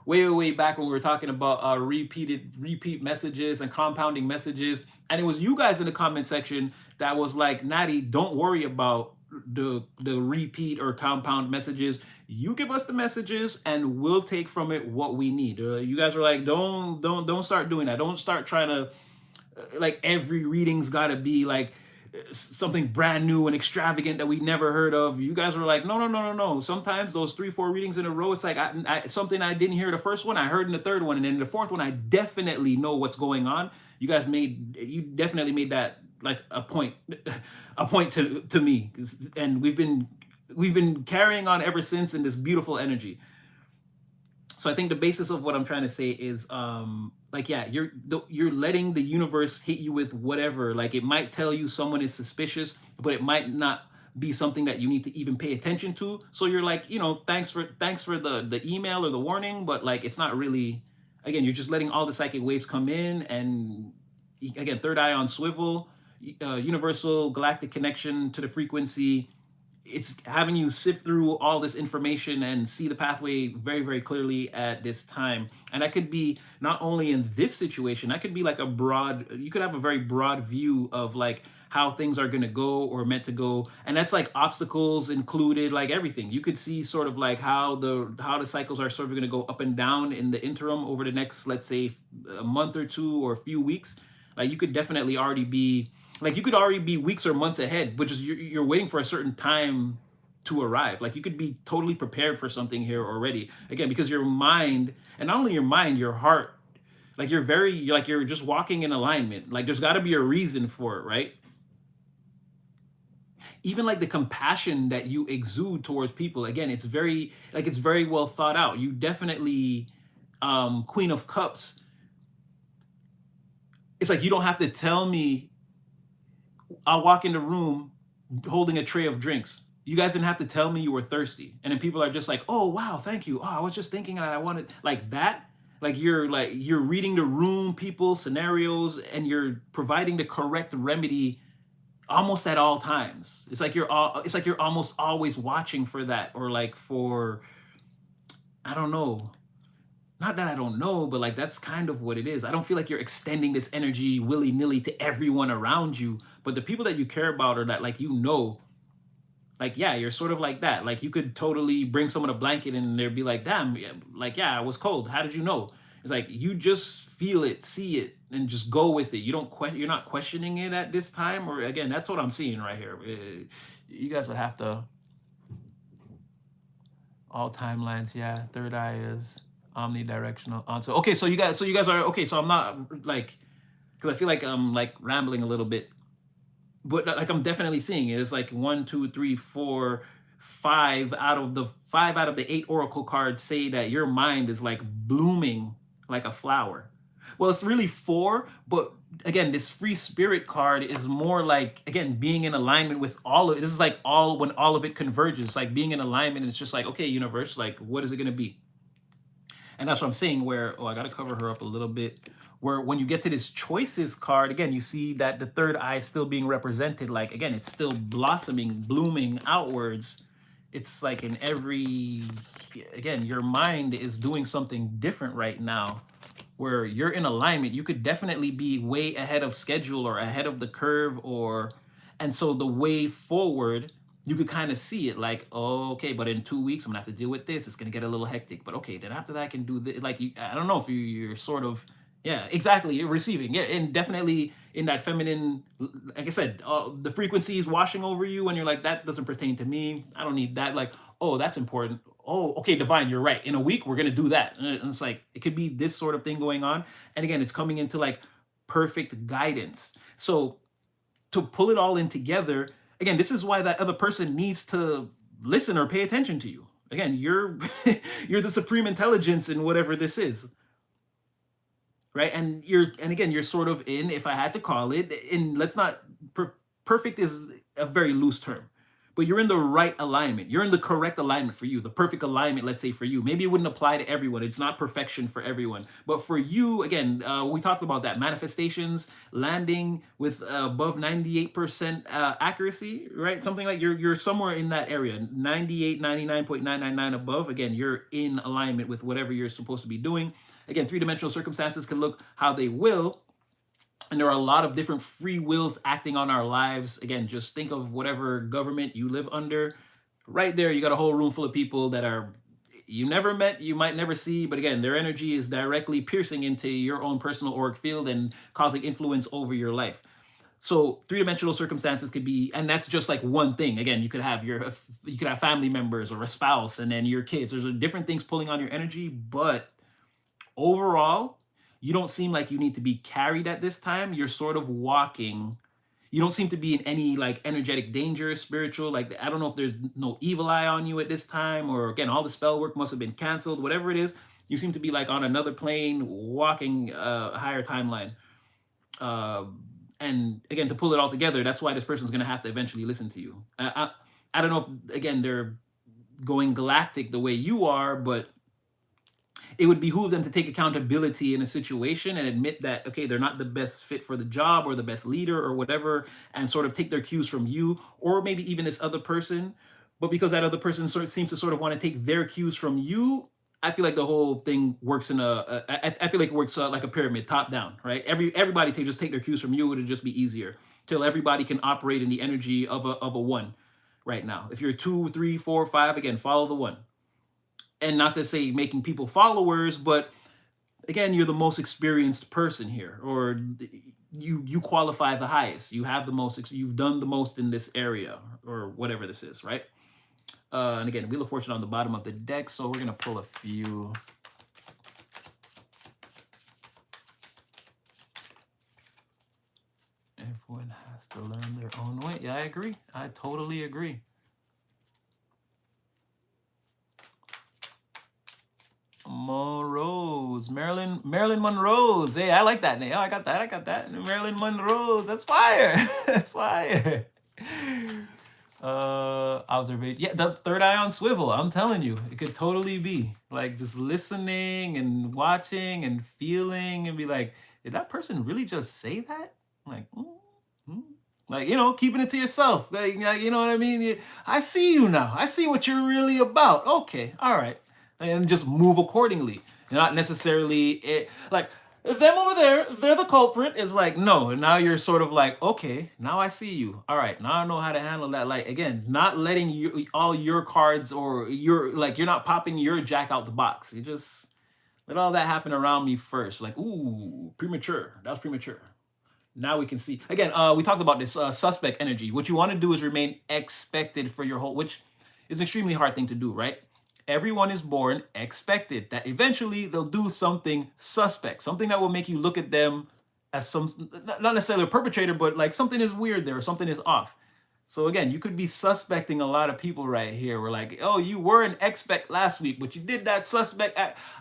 way back when we were talking about repeat messages and compounding messages, and it was you guys in the comment section that was like, Natty, don't worry about the repeat or compound messages. You give us the messages and we'll take from it what we need. You guys are like, don't start doing that. Don't start trying to like every reading's got to be like something brand new and extravagant that we never heard of. You guys were like, no. Sometimes those 3-4 readings in a row, it's like something I didn't hear the first one, I heard in the third one, and then the fourth one, I definitely know what's going on. You definitely made that like a point to me, and we've been carrying on ever since in this beautiful energy. So I think the basis of what I'm trying to say is like, yeah, you're letting the universe hit you with whatever. Like, it might tell you someone is suspicious, but it might not be something that you need to even pay attention to. So you're like, thanks for the email or the warning, but like, it's not really, again, you're just letting all the psychic waves come in. And again, third eye on swivel, universal galactic connection to the frequency. It's having you sift through all this information and see the pathway very, very clearly at this time. And that could be not only in this situation, that could be like you could have a very broad view of like how things are going to go or meant to go. And that's like obstacles included, like everything. You could see sort of like how the cycles are sort of going to go up and down in the interim over the next, let's say, a month or two or a few weeks. Like, you could definitely already be, like, you could already be weeks or months ahead, but just you're waiting for a certain time to arrive. Like, you could be totally prepared for something here already. Again, because your mind, and not only your mind, your heart, like you're just walking in alignment. Like, there's got to be a reason for it, right? Even like the compassion that you exude towards people. Again, it's very well thought out. You definitely, Queen of Cups. It's like, you don't have to tell me. I'll walk in the room holding a tray of drinks. You guys didn't have to tell me you were thirsty. And then people are just like, oh, wow, thank you. Oh, I was just thinking that I wanted, like that. Like, you're reading the room, people, scenarios, and you're providing the correct remedy almost at all times. It's like you're almost always watching for that, or like for, I don't know. Not that I don't know, but like, that's kind of what it is. I don't feel like you're extending this energy willy-nilly to everyone around you, but the people that you care about, or that, like, like, yeah, you're sort of like that. Like, you could totally bring someone a blanket and they'd be like, damn, like, yeah, I was cold. How did you know? It's like, you just feel it, see it, and just go with it. You're not questioning it at this time. Or again, that's what I'm seeing right here. You guys would have to, All timelines, yeah. Third eye is omnidirectional. So okay, so you guys are okay. So I'm not like, because I feel like I'm like rambling a little bit, but like I'm definitely seeing it. It's like one, two, three, four, five out of the eight oracle cards say that your mind is like blooming like a flower. Well, it's really four, but again, this free spirit card is more like, again, being in alignment with all of it. This is like all when all of it converges, like being in alignment. It's just like, okay, universe, like what is it gonna be? And that's what I'm saying. Where, oh, I got to cover her up a little bit. Where when you get to this choices card, again, you see that the third eye is still being represented. Like, again, it's still blossoming, blooming outwards. It's like in every, again, your mind is doing something different right now where you're in alignment. You could definitely be way ahead of schedule or ahead of the curve, or, and so the way forward, you could kind of see it like, oh, okay, but in 2 weeks I'm gonna have to deal with this. It's gonna get a little hectic, but okay, then after that I can do this. Like, I don't know if you're sort of, yeah, exactly, you're receiving, yeah, and definitely in that feminine, like I said, the frequency is washing over you, and you're like, that doesn't pertain to me. I don't need that. Like, oh, that's important. Oh, okay, divine, you're right. In a week we're gonna do that, and it's like it could be this sort of thing going on, and again, it's coming into like perfect guidance. So to pull it all in together, again, this is why that other person needs to listen or pay attention to you. Again, you're you're the supreme intelligence in whatever this is, right? And again, you're sort of in, if I had to call it, in, let's not, perfect is a very loose term, but you're in the right alignment. You're in the correct alignment for you, the perfect alignment, let's say, for you. Maybe it wouldn't apply to everyone. It's not perfection for everyone. But for you, again, we talked about that. Manifestations, landing with above 98% accuracy, right? Something like you're somewhere in that area, 98, 99.999 above. Again, you're in alignment with whatever you're supposed to be doing. Again, three-dimensional circumstances can look how they will, and there are a lot of different free wills acting on our lives. Again, just think of whatever government you live under. Right there, you got a whole room full of people that are, you never met, you might never see, but again, their energy is directly piercing into your own personal auric field and causing influence over your life. So three-dimensional circumstances could be, and that's just like one thing. Again, you could have you could have family members or a spouse, and then your kids. There's different things pulling on your energy, but overall, you don't seem like you need to be carried at this time. You're sort of walking. You don't seem to be in any like energetic danger, spiritual. Like, I don't know if there's no evil eye on you at this time, or again, all the spell work must have been canceled. Whatever it is, you seem to be like on another plane, walking a higher timeline. Uh, and again, to pull it all together, that's why this person's gonna have to eventually listen to you. I don't know if, again, they're going galactic the way you are, but it would behoove them to take accountability in a situation and admit that, okay, they're not the best fit for the job or the best leader or whatever, and sort of take their cues from you, or maybe even this other person. But because that other person sort of seems to sort of want to take their cues from you, I feel like the whole thing works in I feel like it works like a pyramid, top down, right? Everybody just take their cues from you. It'll just be easier till everybody can operate in the energy of a one right now. If you're two, three, four, five, again, follow the one. And not to say making people followers, but again, you're the most experienced person here, or you qualify the highest. You have the most, you've done the most in this area, or whatever this is, right? And again, Wheel of Fortune on the bottom of the deck, so we're gonna pull a few. Everyone has to learn their own way. Yeah, I agree. I totally agree. Monroe's, Marilyn Monroe's. Hey, I like that name. Oh, I got that. Marilyn Monroe's. That's fire. That's fire. Observation. Yeah, that's third eye on swivel. I'm telling you, it could totally be like just listening and watching and feeling and be like, did that person really just say that? Like, like, keeping it to yourself. Like, you know what I mean? I see you now. I see what you're really about. Okay, all right, and just move accordingly. Not necessarily like them over there, they're the culprit. Is like, no, now you're sort of like, okay, now I see you. All right, now I know how to handle that. Like, again, not letting you all your cards, or you're not popping your jack out the box. You just let all that happen around me first. Like, ooh, premature. That was premature. Now we can see. Again, we talked about this suspect energy. What you want to do is remain expected for your whole, which is an extremely hard thing to do, right? Everyone is born expected that eventually they'll do something suspect, something that will make you look at them as some, not necessarily a perpetrator, but like something is weird there or something is off. So again, you could be suspecting a lot of people right here. We're like, oh, you were an expect last week, but you did that suspect.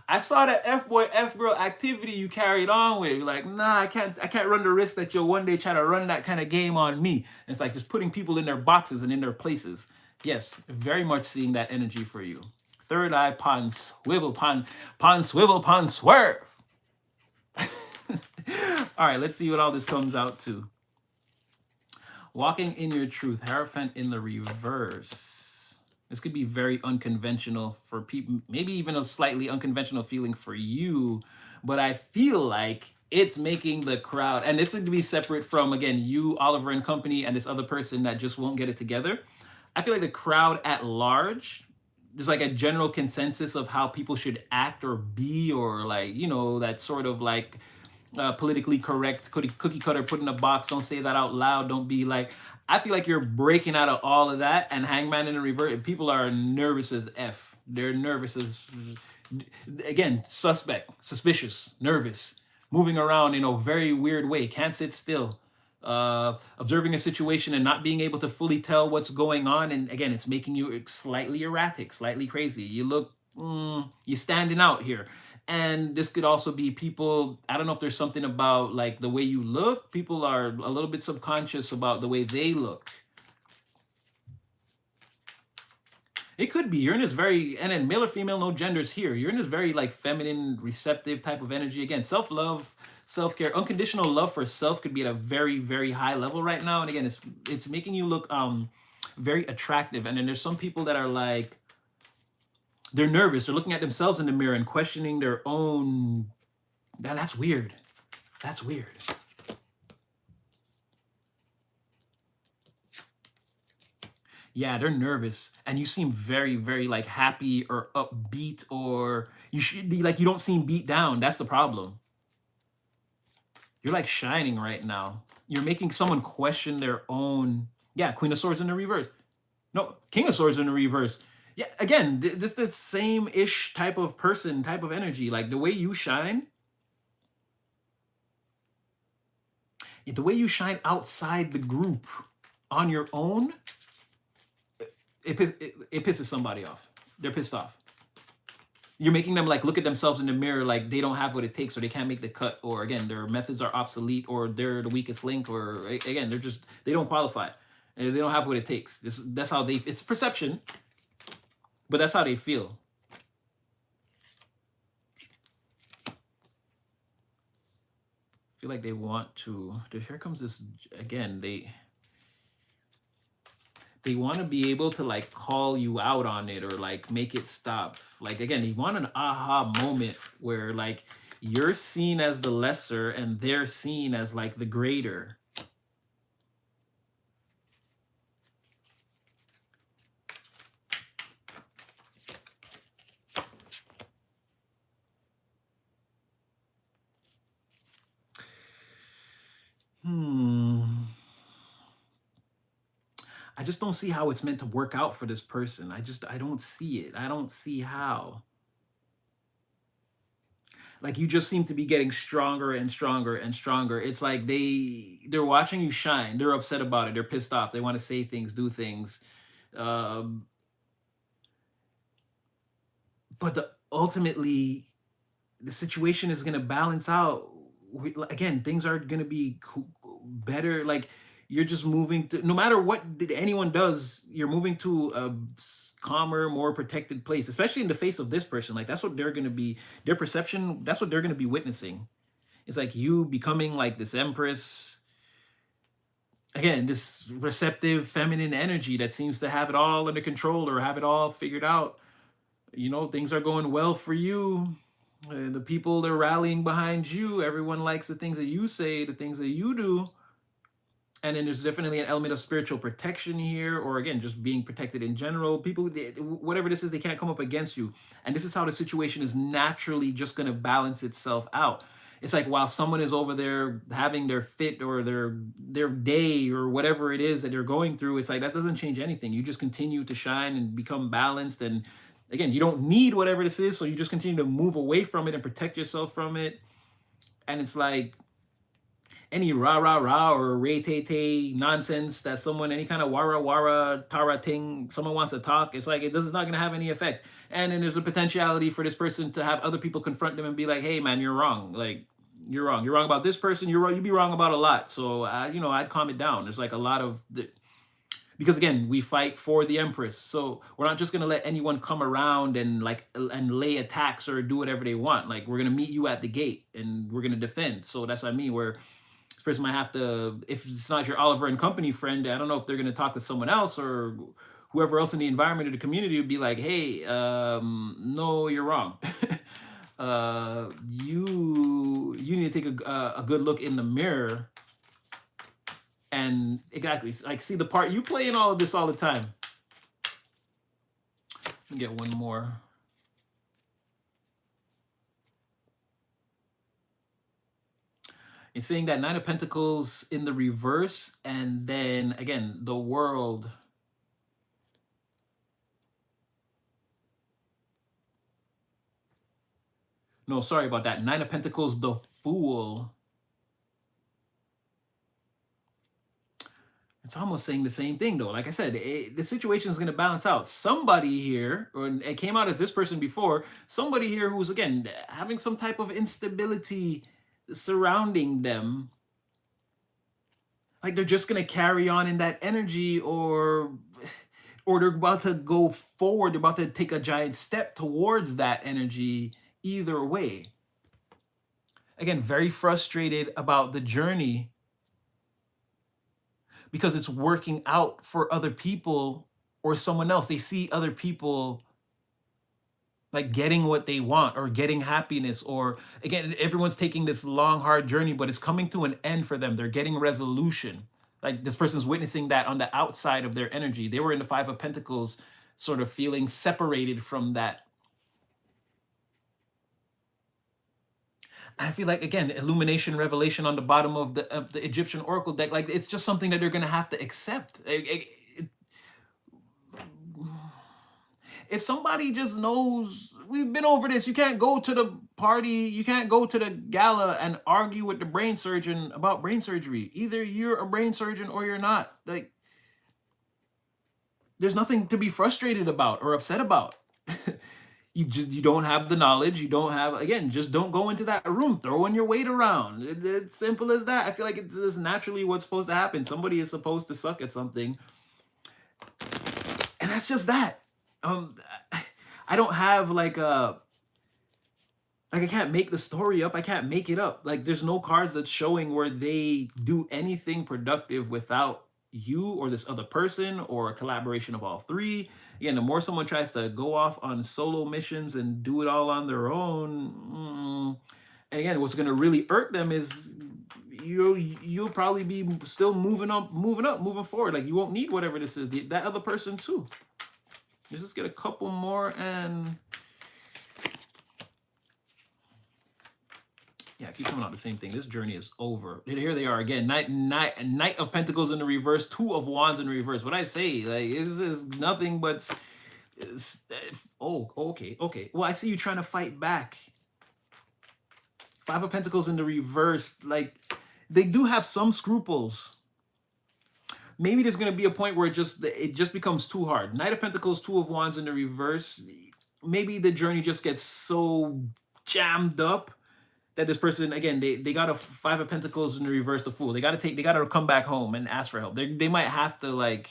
I saw that F boy, F girl activity you carried on with. You're like, nah, I can't run the risk that you'll one day try to run that kind of game on me. And it's like just putting people in their boxes and in their places. Yes, very much seeing that energy for you. Third eye, pon swivel, pon swivel, pon swerve. All right, let's see what all this comes out to. Walking in your truth, Hierophant in the reverse. This could be very unconventional for people, maybe even a slightly unconventional feeling for you, but I feel like it's making the crowd, and this would be separate from, again, you, Oliver and company, and this other person that just won't get it together. I feel like the crowd at large, there's like a general consensus of how people should act or be, or like, you know, that sort of like politically correct, cookie cutter, put in a box, don't say that out loud, don't be like, I feel like you're breaking out of all of that, and Hangman in the reverse, people are nervous as F. They're nervous as, again, suspect, suspicious, nervous, moving around in a very weird way, can't sit still, observing a situation and not being able to fully tell what's going on. And again, it's making you slightly erratic, slightly crazy. You look, you're standing out here. And this could also be people, I don't know if there's something about like the way you look. People are a little bit subconscious about the way they look. It could be you're in this very, and then male or female, no genders here. You're in this very like feminine, receptive type of energy. Again, self-love, self-care, unconditional love for self could be at a very, very high level right now. And again, it's making you look very attractive. And then there's some people that are like, they're nervous. They're looking at themselves in the mirror and questioning their own. That's weird. That's weird. Yeah, they're nervous, and you seem very, very like happy or upbeat, or you should be like, you don't seem beat down. That's the problem. You're like shining right now. You're making someone question their own. Yeah, Queen of Swords in the reverse. No, King of Swords in the reverse. Yeah, again, this the same-ish type of person, type of energy. Like the way you shine, the way you shine outside the group on your own, it pisses somebody off. They're pissed off. You're making them like look at themselves in the mirror like they don't have what it takes, or they can't make the cut, or again, their methods are obsolete, or they're the weakest link, or again, they don't qualify. They don't have what it takes. That's how it's perception, but that's how they feel. I feel like they want to. Here comes this again. They want to be able to like call you out on it or like make it stop. Like again, you want an aha moment where like you're seen as the lesser and they're seen as like the greater. I just don't see how it's meant to work out for this person. I don't see it. I don't see how. Like you just seem to be getting stronger and stronger and stronger. It's like they're watching you shine. They're upset about it. They're pissed off. They want to say things, do things. Um, but ultimately, the situation is going to balance out. Again, things are going to be better. Like you're just moving to, no matter what anyone does, you're moving to a calmer, more protected place, especially in the face of this person. Like that's what they're going to be, their perception, that's what they're going to be witnessing. It's like you becoming like this empress, again, this receptive feminine energy that seems to have it all under control or have it all figured out. You know, things are going well for you. The people are rallying behind you. Everyone likes the things that you say, the things that you do. And then there's definitely an element of spiritual protection here, or again, just being protected in general. People, whatever this is, they can't come up against you. And this is how the situation is naturally just going to balance itself out. It's like while someone is over there having their fit or their day or whatever it is that they're going through, it's like that doesn't change anything. You just continue to shine and become balanced, and again, you don't need whatever this is, so you just continue to move away from it and protect yourself from it. And it's like any rah rah rah or ray tay tay nonsense that someone, any kind of wara wara tara thing someone wants to talk, it's like it's not going to have any effect. And then there's a potentiality for this person to have other people confront them and be like, hey man, you're wrong. Like, you're wrong about this person, you're wrong, you'd be wrong about a lot. So I'd calm it down. There's like a lot of because again, we fight for the Empress, so we're not just going to let anyone come around and like and lay attacks or do whatever they want. Like, we're going to meet you at the gate and we're going to defend. So that's what I mean, where this person might have to, if it's not your Oliver and Company friend, I don't know if they're going to talk to someone else or whoever else in the environment or the community would be like, hey, no, you're wrong. You need to take a good look in the mirror and exactly like see the part you play in all of this all the time. Let me get one more. It's saying that Nine of Pentacles in the reverse, and then again the World. No, sorry about that. Nine of Pentacles, the Fool. It's almost saying the same thing though. Like I said, the situation is going to balance out. Somebody here, or it came out as this person before, somebody here who's again having some type of instability surrounding them. Like they're just going to carry on in that energy, or they're about to go forward, they're about to take a giant step towards that energy. Either way, again, very frustrated about the journey because it's working out for other people or someone else. They see other people like getting what they want or getting happiness, or again, everyone's taking this long, hard journey, but it's coming to an end for them. They're getting resolution. Like this person's witnessing that on the outside of their energy. They were in the Five of Pentacles, sort of feeling separated from that. I feel like, again, illumination, revelation on the bottom of the Egyptian Oracle deck, like it's just something that they're going to have to accept. If somebody just knows, we've been over this, you can't go to the party, you can't go to the gala and argue with the brain surgeon about brain surgery. Either you're a brain surgeon or you're not. Like, there's nothing to be frustrated about or upset about. You don't have the knowledge. You don't have, again, just don't go into that room throwing your weight around. It's simple as that. I feel like it's naturally what's supposed to happen. Somebody is supposed to suck at something. And that's just that. I don't have like I can't make the story up. I can't make it up. Like there's no cards that's showing where they do anything productive without you or this other person or a collaboration of all three. Again, the more someone tries to go off on solo missions and do it all on their own, and again, what's going to really hurt them is you'll probably be still moving forward. Like you won't need whatever this is, that other person too. Let's just get a couple more and yeah, I keep coming out the same thing. This journey is over. Here they are again. Knight of Pentacles in the reverse, Two of Wands in the reverse. What I say, like, this is nothing but. Oh, okay. Well, I see you trying to fight back. Five of Pentacles in the reverse. Like, they do have some scruples. Maybe there's going to be a point where it just becomes too hard. Knight of Pentacles, Two of Wands in the reverse. Maybe the journey just gets so jammed up that this person, again, they got a Five of Pentacles in the reverse, the Fool. They got to come back home and ask for help. They might have to, like,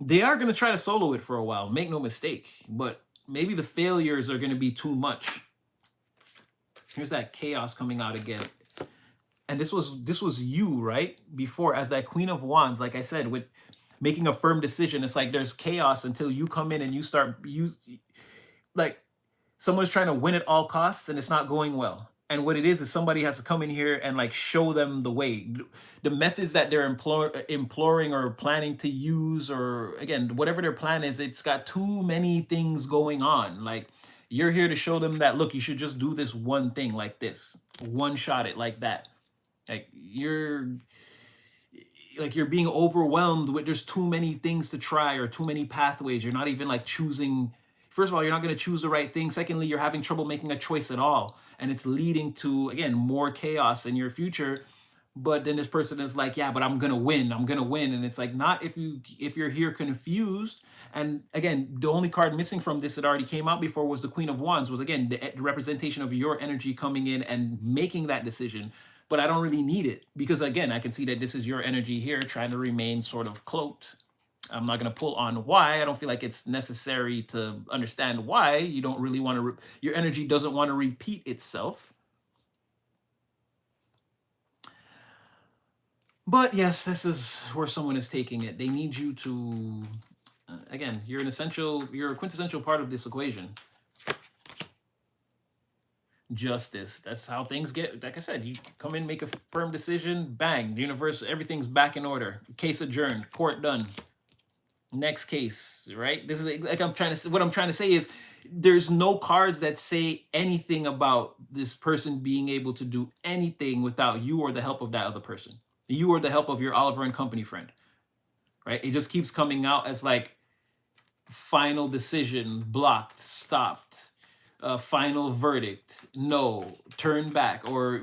they are going to try to solo it for a while. Make no mistake. But maybe the failures are going to be too much. Here's that Chaos coming out again. And this was you, right? Before, as that Queen of Wands, like I said, with making a firm decision. It's like there's chaos until you come in and you start, like, someone's trying to win at all costs and it's not going well. And what it is somebody has to come in here and like show them the way. The methods that they're imploring or planning to use, or again, whatever their plan is, it's got too many things going on. Like, you're here to show them that, look, you should just do this one thing like this. One shot it like that. Like, like you're being overwhelmed with there's too many things to try or too many pathways. You're not even like choosing. First of all, you're not going to choose the right thing. Secondly, you're having trouble making a choice at all, and it's leading to, again, more chaos in your future. But then this person is like, yeah, but I'm gonna win, I'm gonna win. And it's like, not if you're here confused. And again, the only card missing from this that already came out before was the Queen of Wands, was again the representation of your energy coming in and making that decision. But I don't really need it, because again, I can see that this is your energy here trying to remain sort of cloaked. I'm not going to pull on why. I don't feel like it's necessary to understand why. You don't really want to, your energy doesn't want to repeat itself. But yes, this is where someone is taking it. They need you to, again, you're a quintessential part of this equation. Justice. That's how things get. Like I said, you come in, make a firm decision, bang, the universe, everything's back in order. Case adjourned, court done. Next case, right? This is like what I'm trying to say is there's no cards that say anything about this person being able to do anything without you or the help of that other person. You or the help of your Oliver and Company friend, right? It just keeps coming out as like final decision, blocked, stopped, final verdict, no, turn back, or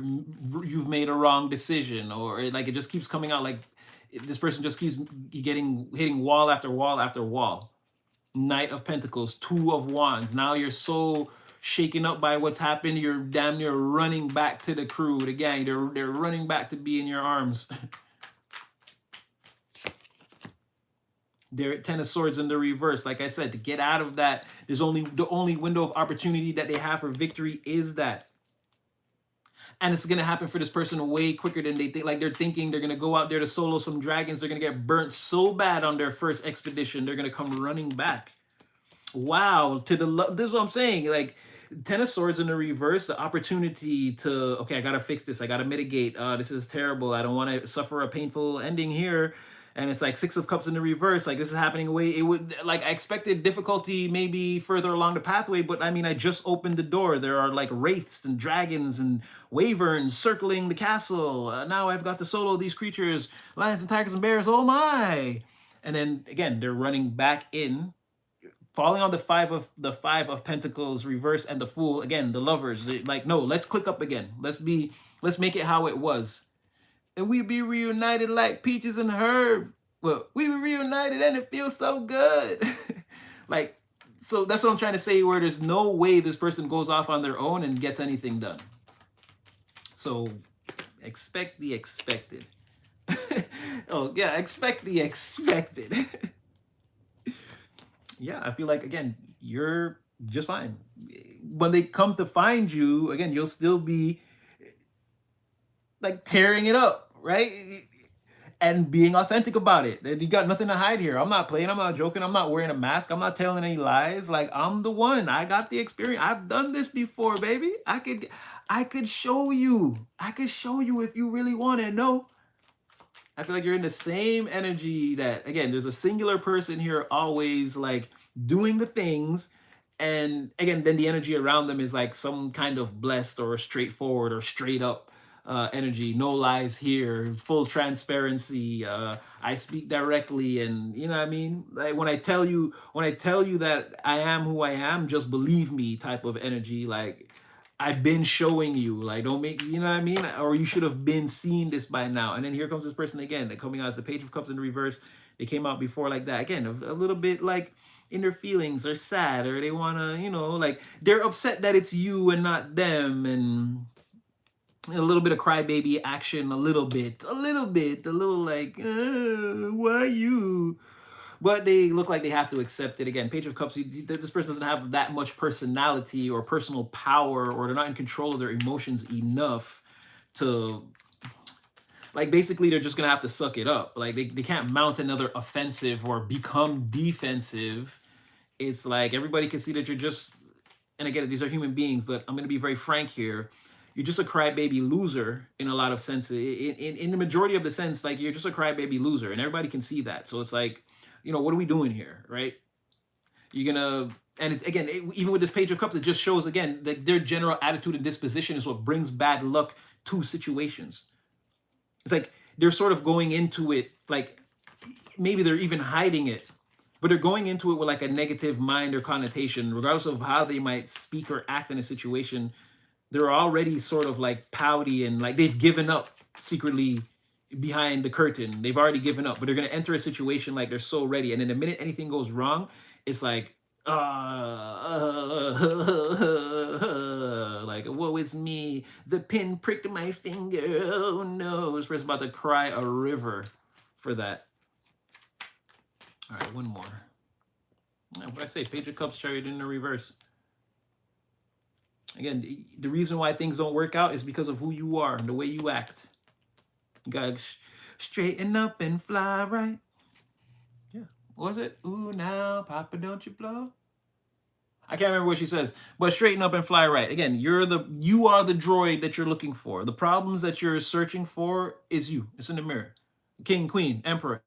you've made a wrong decision, or like it just keeps coming out like this person just keeps hitting wall after wall after wall. Knight of Pentacles, Two of Wands. Now you're so shaken up by what's happened, you're damn near running back to the crew, the gang. They're running back to be in your arms. They're at Ten of Swords in the reverse. Like I said, to get out of that, there's the only window of opportunity that they have for victory is that. And it's going to happen for this person way quicker than they think. Like they're thinking they're going to go out there to solo some dragons. They're going to get burnt so bad on their first expedition. They're going to come running back. Wow. This is what I'm saying. Like Ten of Swords in the reverse, the opportunity to, okay, I got to fix this. I got to mitigate. This is terrible. I don't want to suffer a painful ending here. And it's like Six of Cups in the reverse. Like this is happening away. It would, like, I expected difficulty maybe further along the pathway, but I mean, I just opened the door. There are like wraiths and dragons and wyverns circling the castle. Now I've got to solo these creatures, lions and tigers and bears. Oh my! And then again, they're running back in, falling on the five of Pentacles reverse and the Fool. Again, the lovers. They're like, no, let's click up again. Let's make it how it was. And we be reunited like peaches and herb. Well, we be reunited and it feels so good. Like, so that's what I'm trying to say, where there's no way this person goes off on their own and gets anything done. So expect the expected. Oh yeah, expect the expected. Yeah, I feel like, again, you're just fine. When they come to find you, again, you'll still be like tearing it up, right? And being authentic about it. You got nothing to hide here. I'm not playing. I'm not joking. I'm not wearing a mask. I'm not telling any lies. Like, I'm the one. I got the experience. I've done this before, baby. I could show you. I could show you if you really want to know. I feel like you're in the same energy that, again, there's a singular person here always like doing the things. And again, then the energy around them is like some kind of blessed or straightforward or straight up energy. No lies here, full transparency. I speak directly, and you know what I mean? Like when I tell you that I am who I am, just believe me type of energy. Like I've been showing you, like don't make, you know what I mean? Or you should have been seeing this by now. And then here comes this person again, they're coming out as the Page of Cups in the reverse. They came out before like that. Again, a little bit like in their feelings, or sad, or they want to, you know, like they're upset that it's you and not them, and a little bit of crybaby action, a little like, why you? But they look like they have to accept it. Again, Page of Cups, this person doesn't have that much personality or personal power, or they're not in control of their emotions enough to, like, basically they're just gonna have to suck it up. Like they can't mount another offensive or become defensive. It's like everybody can see that you're just, and again, these are human beings, but I'm gonna be very frank here. You're just a crybaby loser in a lot of senses. In the majority of the sense, like you're just a crybaby loser, and everybody can see that. So it's like, you know, what are we doing here, right? You're gonna, and it's, again, even with this Page of Cups, it just shows again that their general attitude and disposition is what brings bad luck to situations. It's like they're sort of going into it like maybe they're even hiding it, but they're going into it with like a negative mind or connotation, regardless of how they might speak or act in a situation. They're already sort of like pouty and like they've given up secretly behind the curtain. They've already given up, but they're gonna enter a situation like they're so ready. And then the minute anything goes wrong, it's like, like, woe is me. The pin pricked my finger. Oh no. This person's about to cry a river for that. All right, one more. What did I say? Page of Cups, Chariot in the reverse. Again, the reason why things don't work out is because of who you are and the way you act. You gotta straighten up and fly right. Yeah. What was it? Ooh, now, Papa, don't you blow? I can't remember what she says, but straighten up and fly right. Again, you are the droid that you're looking for. The problems that you're searching for is you. It's in the mirror. King, queen, emperor.